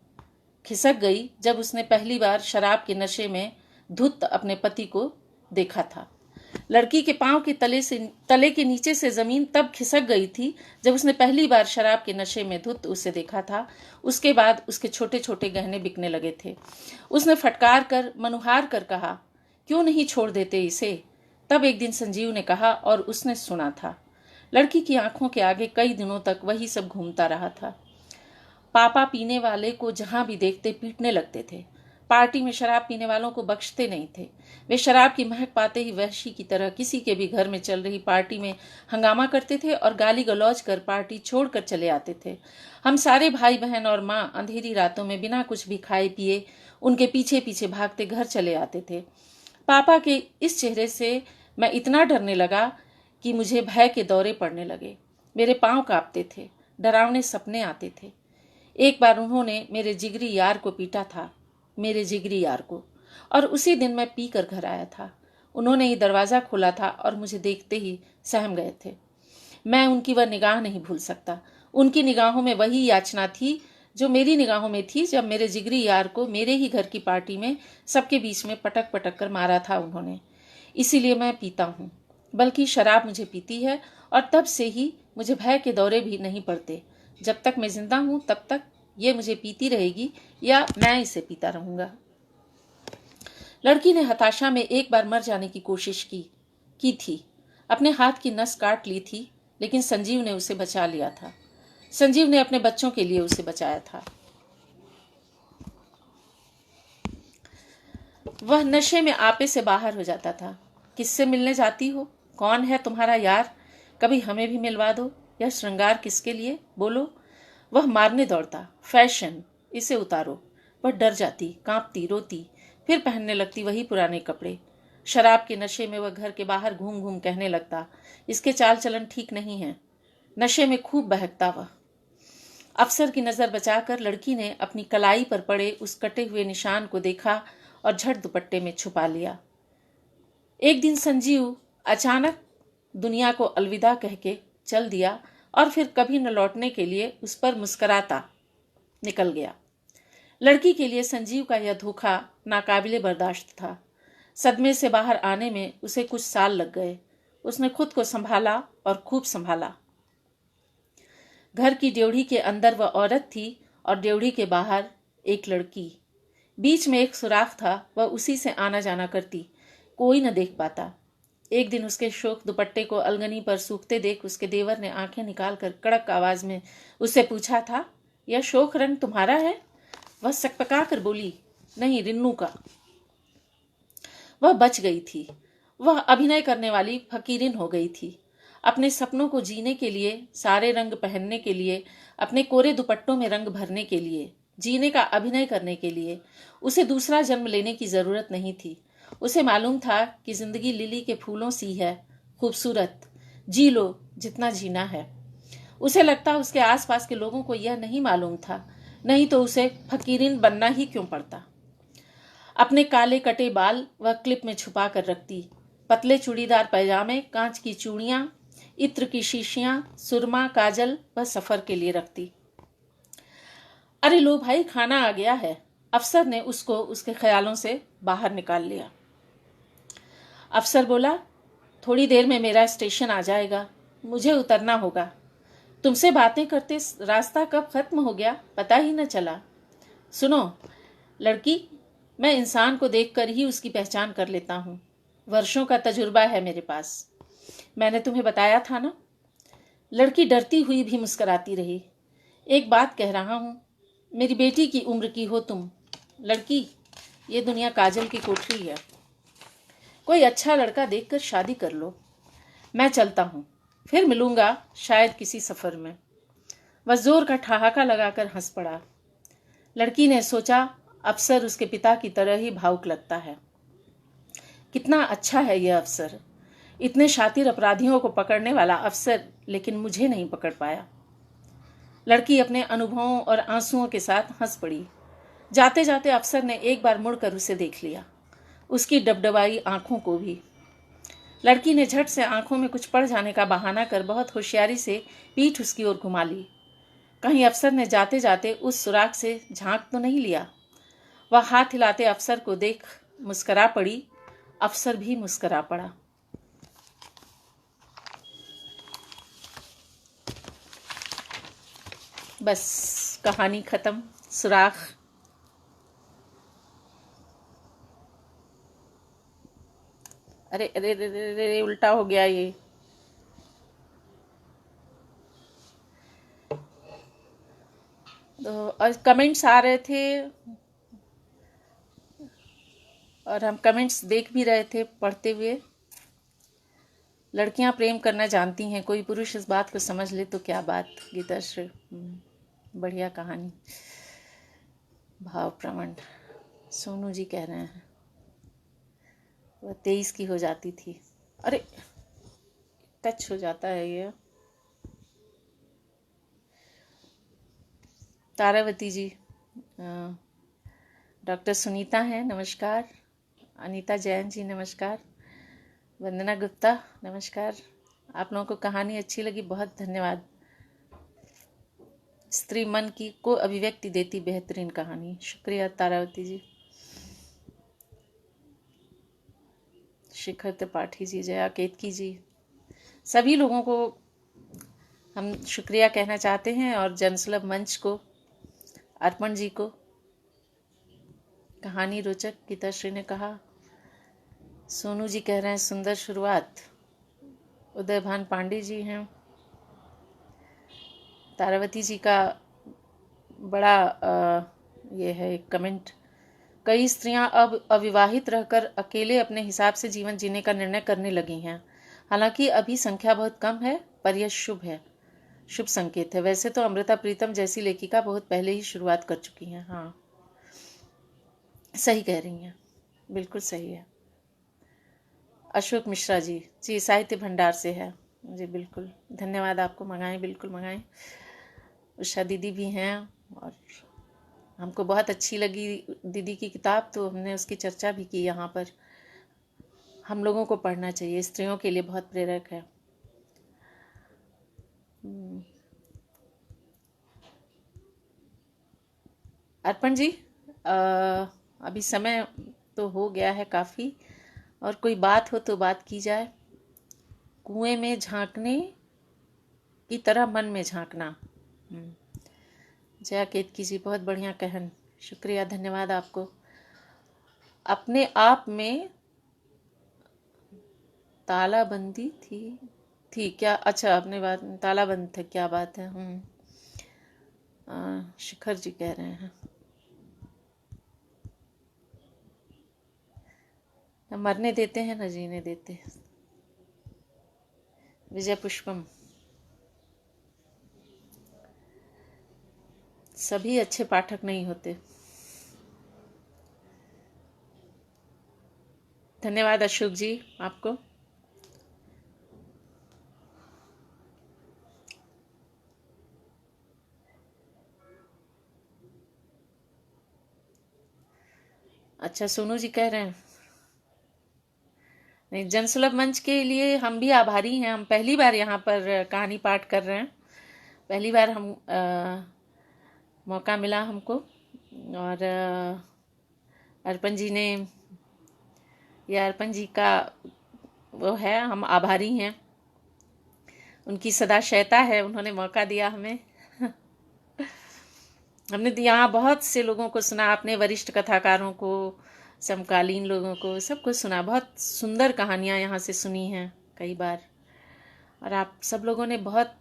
खिसक गई जब उसने पहली बार शराब के नशे में धुत अपने पति को देखा था। लड़की के पांव के तले के नीचे से जमीन तब खिसक गई थी जब उसने पहली बार शराब के नशे में धुत उसे देखा था। उसके बाद उसके छोटे छोटे गहने बिकने लगे थे। उसने फटकार कर मनुहार कर कहा, क्यों नहीं छोड़ देते इसे। तब एक दिन संजीव ने कहा और उसने सुना था। लड़की की आंखों के आगे कई दिनों तक वही सब घूमता रहा था। पापा पीने वाले को जहां भी देखते पीटने लगते थे। पार्टी में शराब पीने वालों को बख्शते नहीं थे। वे शराब की महक पाते ही वहशी की तरह किसी के भी घर में चल रही पार्टी में हंगामा करते थे और गाली गलौज कर पार्टी छोड़कर चले आते थे। हम सारे भाई बहन और माँ अंधेरी रातों में बिना कुछ भी खाए पिए उनके पीछे पीछे भागते घर चले आते थे। पापा के इस चेहरे से मैं इतना डरने लगा कि मुझे भय के दौरे पड़ने लगे। मेरे पांव कांपते थे, डरावने सपने आते थे। एक बार उन्होंने मेरे जिगरी यार को पीटा था, मेरे जिगरी यार को, और उसी दिन मैं पी कर घर आया था। उन्होंने ही दरवाज़ा खोला था और मुझे देखते ही सहम गए थे। मैं उनकी वह निगाह नहीं भूल सकता। उनकी निगाहों में वही याचना थी जो मेरी निगाहों में थी जब मेरे जिगरी यार को मेरे ही घर की पार्टी में सबके बीच में पटक पटक कर मारा था उन्होंने। इसीलिए मैं पीता हूँ, बल्कि शराब मुझे पीती है, और तब से ही मुझे भय के दौरे भी नहीं पड़ते। जब तक मैं जिंदा हूँ तब तक ये मुझे पीती रहेगी या मैं इसे पीता रहूंगा। लड़की ने हताशा में एक बार मर जाने की कोशिश की थी। अपने हाथ की नस काट ली थी, लेकिन संजीव ने उसे बचा लिया था। संजीव ने अपने बच्चों के लिए उसे बचाया था। वह नशे में आपे से बाहर हो जाता था। किससे मिलने जाती हो? कौन है तुम्हारा यार? कभी हमें भी मिलवा दो। यह श्रृंगार किसके लिए? बोलो। वह मारने दौड़ता, फैशन, इसे उतारो। वह डर जाती, कांपती, रोती, फिर पहनने लगती वही पुराने कपड़े। शराब के नशे में वह घर के बाहर घूम घूम कहने लगता, इसके चाल चलन ठीक नहीं है। नशे में खूब बहकता वह। अफसर की नजर बचाकर लड़की ने अपनी कलाई पर पड़े उस कटे हुए निशान को देखा और झट दुपट्टे में छुपा लिया। एक दिन संजीव अचानक दुनिया को अलविदा कह के चल दिया और फिर कभी न लौटने के लिए उस पर मुस्कराता निकल गया। लड़की के लिए संजीव का यह धोखा नाकाबिले बर्दाश्त था। सदमे से बाहर आने में उसे कुछ साल लग गए। उसने खुद को संभाला और खूब संभाला। घर की ड्योढ़ी के अंदर वह औरत थी और ड्योढ़ी के बाहर एक लड़की। बीच में एक सुराख था, वह उसी से आना जाना करती। कोई न देख पाता। एक दिन उसके शोक दुपट्टे को अलगनी पर सूखते देख उसके देवर ने आंखें निकालकर कड़क आवाज में उससे पूछा था, यह शोक रंग तुम्हारा है? वह सकपका कर बोली, नहीं, रिन्नू का। वह बच गई थी। वह अभिनय करने वाली फकीरिन हो गई थी। अपने सपनों को जीने के लिए, सारे रंग पहनने के लिए, अपने कोरे दुपट्टों में रंग भरने के लिए, जीने का अभिनय करने के लिए उसे दूसरा जन्म लेने की जरूरत नहीं थी। उसे मालूम था कि जिंदगी लिली के फूलों सी है, खूबसूरत, जी लो जितना जीना है। उसे लगता उसके आसपास के लोगों को यह नहीं मालूम था, नहीं तो उसे फकीरिन बनना ही क्यों पड़ता। अपने काले कटे बाल वह क्लिप में छुपा कर रखती। पतले चूड़ीदार पैजामे, कांच की चूड़ियां, इत्र की शीशियां, सुरमा, काजल वह सफर के लिए रखती। अरे लो भाई, खाना आ गया है। अफसर ने उसको उसके ख्यालों से बाहर निकाल लिया। अफसर बोला, थोड़ी देर में मेरा स्टेशन आ जाएगा, मुझे उतरना होगा। तुमसे बातें करते रास्ता कब खत्म हो गया पता ही न चला। सुनो लड़की, मैं इंसान को देखकर ही उसकी पहचान कर लेता हूँ। वर्षों का तजुर्बा है मेरे पास। मैंने तुम्हें बताया था ना। लड़की डरती हुई भी मुस्कुराती रही। एक बात कह रहा हूँ, मेरी बेटी की उम्र की हो तुम। लड़की, ये दुनिया काजल की कोठरी है। कोई अच्छा लड़का देखकर शादी कर लो। मैं चलता हूँ, फिर मिलूंगा शायद किसी सफर में। वह जोर का ठहाका लगाकर हंस पड़ा। लड़की ने सोचा, अफसर उसके पिता की तरह ही भावुक लगता है। कितना अच्छा है यह अफसर, इतने शातिर अपराधियों को पकड़ने वाला अफसर, लेकिन मुझे नहीं पकड़ पाया। लड़की अपने अनुभवों और आंसुओं के साथ हंस पड़ी। जाते जाते अफसर ने एक बार मुड़कर उसे देख लिया, उसकी डबडबाई आंखों को भी। लड़की ने झट से आंखों में कुछ पड़ जाने का बहाना कर बहुत होशियारी से पीठ उसकी ओर घुमा ली। कहीं अफसर ने जाते जाते उस सुराख से झांक तो नहीं लिया। वह हाथ हिलाते अफसर को देख मुस्करा पड़ी। अफसर भी मुस्करा पड़ा। बस कहानी खत्म, सुराख। अरे अरे अरे अरे अरे, उल्टा हो गया ये। तो और कमेंट्स आ रहे थे और हम कमेंट्स देख भी रहे थे पढ़ते हुए। लड़कियां प्रेम करना जानती हैं, कोई पुरुष इस बात को समझ ले तो क्या बात। गीताश्री, बढ़िया कहानी। भाव प्रवण, सोनू जी कह रहे हैं वह 23 की हो जाती थी। अरे टच हो जाता है ये। तारावती जी, डॉक्टर सुनीता हैं, नमस्कार। अनीता जैन जी नमस्कार। वंदना गुप्ता नमस्कार। आप लोगों को कहानी अच्छी लगी, बहुत धन्यवाद। स्त्री मन की को अभिव्यक्ति देती बेहतरीन कहानी, शुक्रिया तारावती जी। शिखर त्रिपाठी जी, जया केतकी जी, सभी लोगों को हम शुक्रिया कहना चाहते हैं, और जनसुलभ मंच को, अर्पण जी को। कहानी रोचक, गीताश्री ने कहा। सोनू जी कह रहे हैं सुंदर शुरुआत। उदय भान पांडे जी हैं। तारावती जी का बड़ा ये है एक कमेंट। कई स्त्रियां अब अविवाहित रहकर अकेले अपने हिसाब से जीवन जीने का निर्णय करने लगी हैं। हालांकि अभी संख्या बहुत कम है, पर यह शुभ है, शुभ संकेत है। वैसे तो अमृता प्रीतम जैसी लेखिका बहुत पहले ही शुरुआत कर चुकी हैं। हाँ, सही कह रही हैं, बिल्कुल सही है। अशोक मिश्रा जी, जी साहित्य भंडार से है जी, बिल्कुल धन्यवाद आपको। मंगाएं, बिल्कुल मंगाएं। उषा दीदी भी हैं, और हमको बहुत अच्छी लगी दीदी की किताब, तो हमने उसकी चर्चा भी की यहाँ पर। हम लोगों को पढ़ना चाहिए, स्त्रियों के लिए बहुत प्रेरक है। अर्पण जी, अभी समय तो हो गया है काफ़ी, और कोई बात हो तो बात की जाए। कुएं में झांकने की तरह मन में झांकना। जया केतकी जी, बहुत बढ़िया कहन, शुक्रिया, धन्यवाद आपको। अपने आप में तालाबंदी थी क्या? अच्छा, अपने बात में तालाबंद थे, क्या बात है। शिखर जी कह रहे हैं न मरने देते हैं न जीने देते। विजय पुष्पम, सभी अच्छे पाठक नहीं होते। धन्यवाद अशोक जी आपको। अच्छा, सोनू जी कह रहे हैं नहीं, जनसुलभ मंच के लिए हम भी आभारी हैं। हम पहली बार यहाँ पर कहानी पाठ कर रहे हैं, पहली बार हम मौका मिला हमको, और अर्पण जी ने, यह अर्पण जी का वो है, हम आभारी हैं। उनकी सदाशयता है, उन्होंने मौका दिया हमें। हमने तो यहाँ बहुत से लोगों को सुना, अपने वरिष्ठ कथाकारों को, समकालीन लोगों को, सबको सुना। बहुत सुंदर कहानियाँ यहाँ से सुनी हैं कई बार, और आप सब लोगों ने बहुत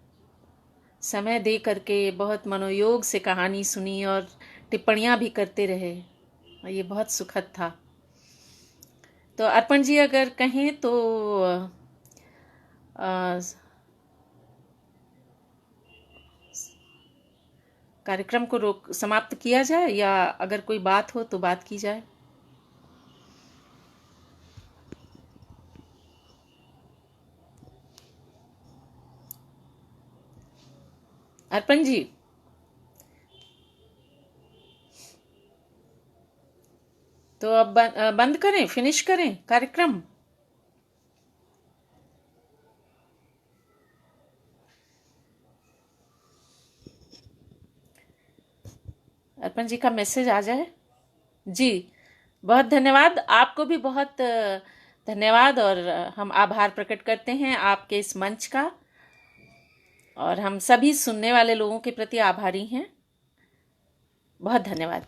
समय दे करके, बहुत मनोयोग से कहानी सुनी, और टिप्पणियाँ भी करते रहे, और ये बहुत सुखद था। तो अर्पण जी अगर कहें तो कार्यक्रम को समाप्त किया जाए, या अगर कोई बात हो तो बात की जाए। अर्पण जी, तो अब बंद करें, फिनिश करें कार्यक्रम। अर्पण जी का मैसेज आ जाए। जी, बहुत धन्यवाद आपको भी, बहुत धन्यवाद, और हम आभार प्रकट करते हैं आपके इस मंच का। और हम सभी सुनने वाले लोगों के प्रति आभारी हैं। बहुत धन्यवाद।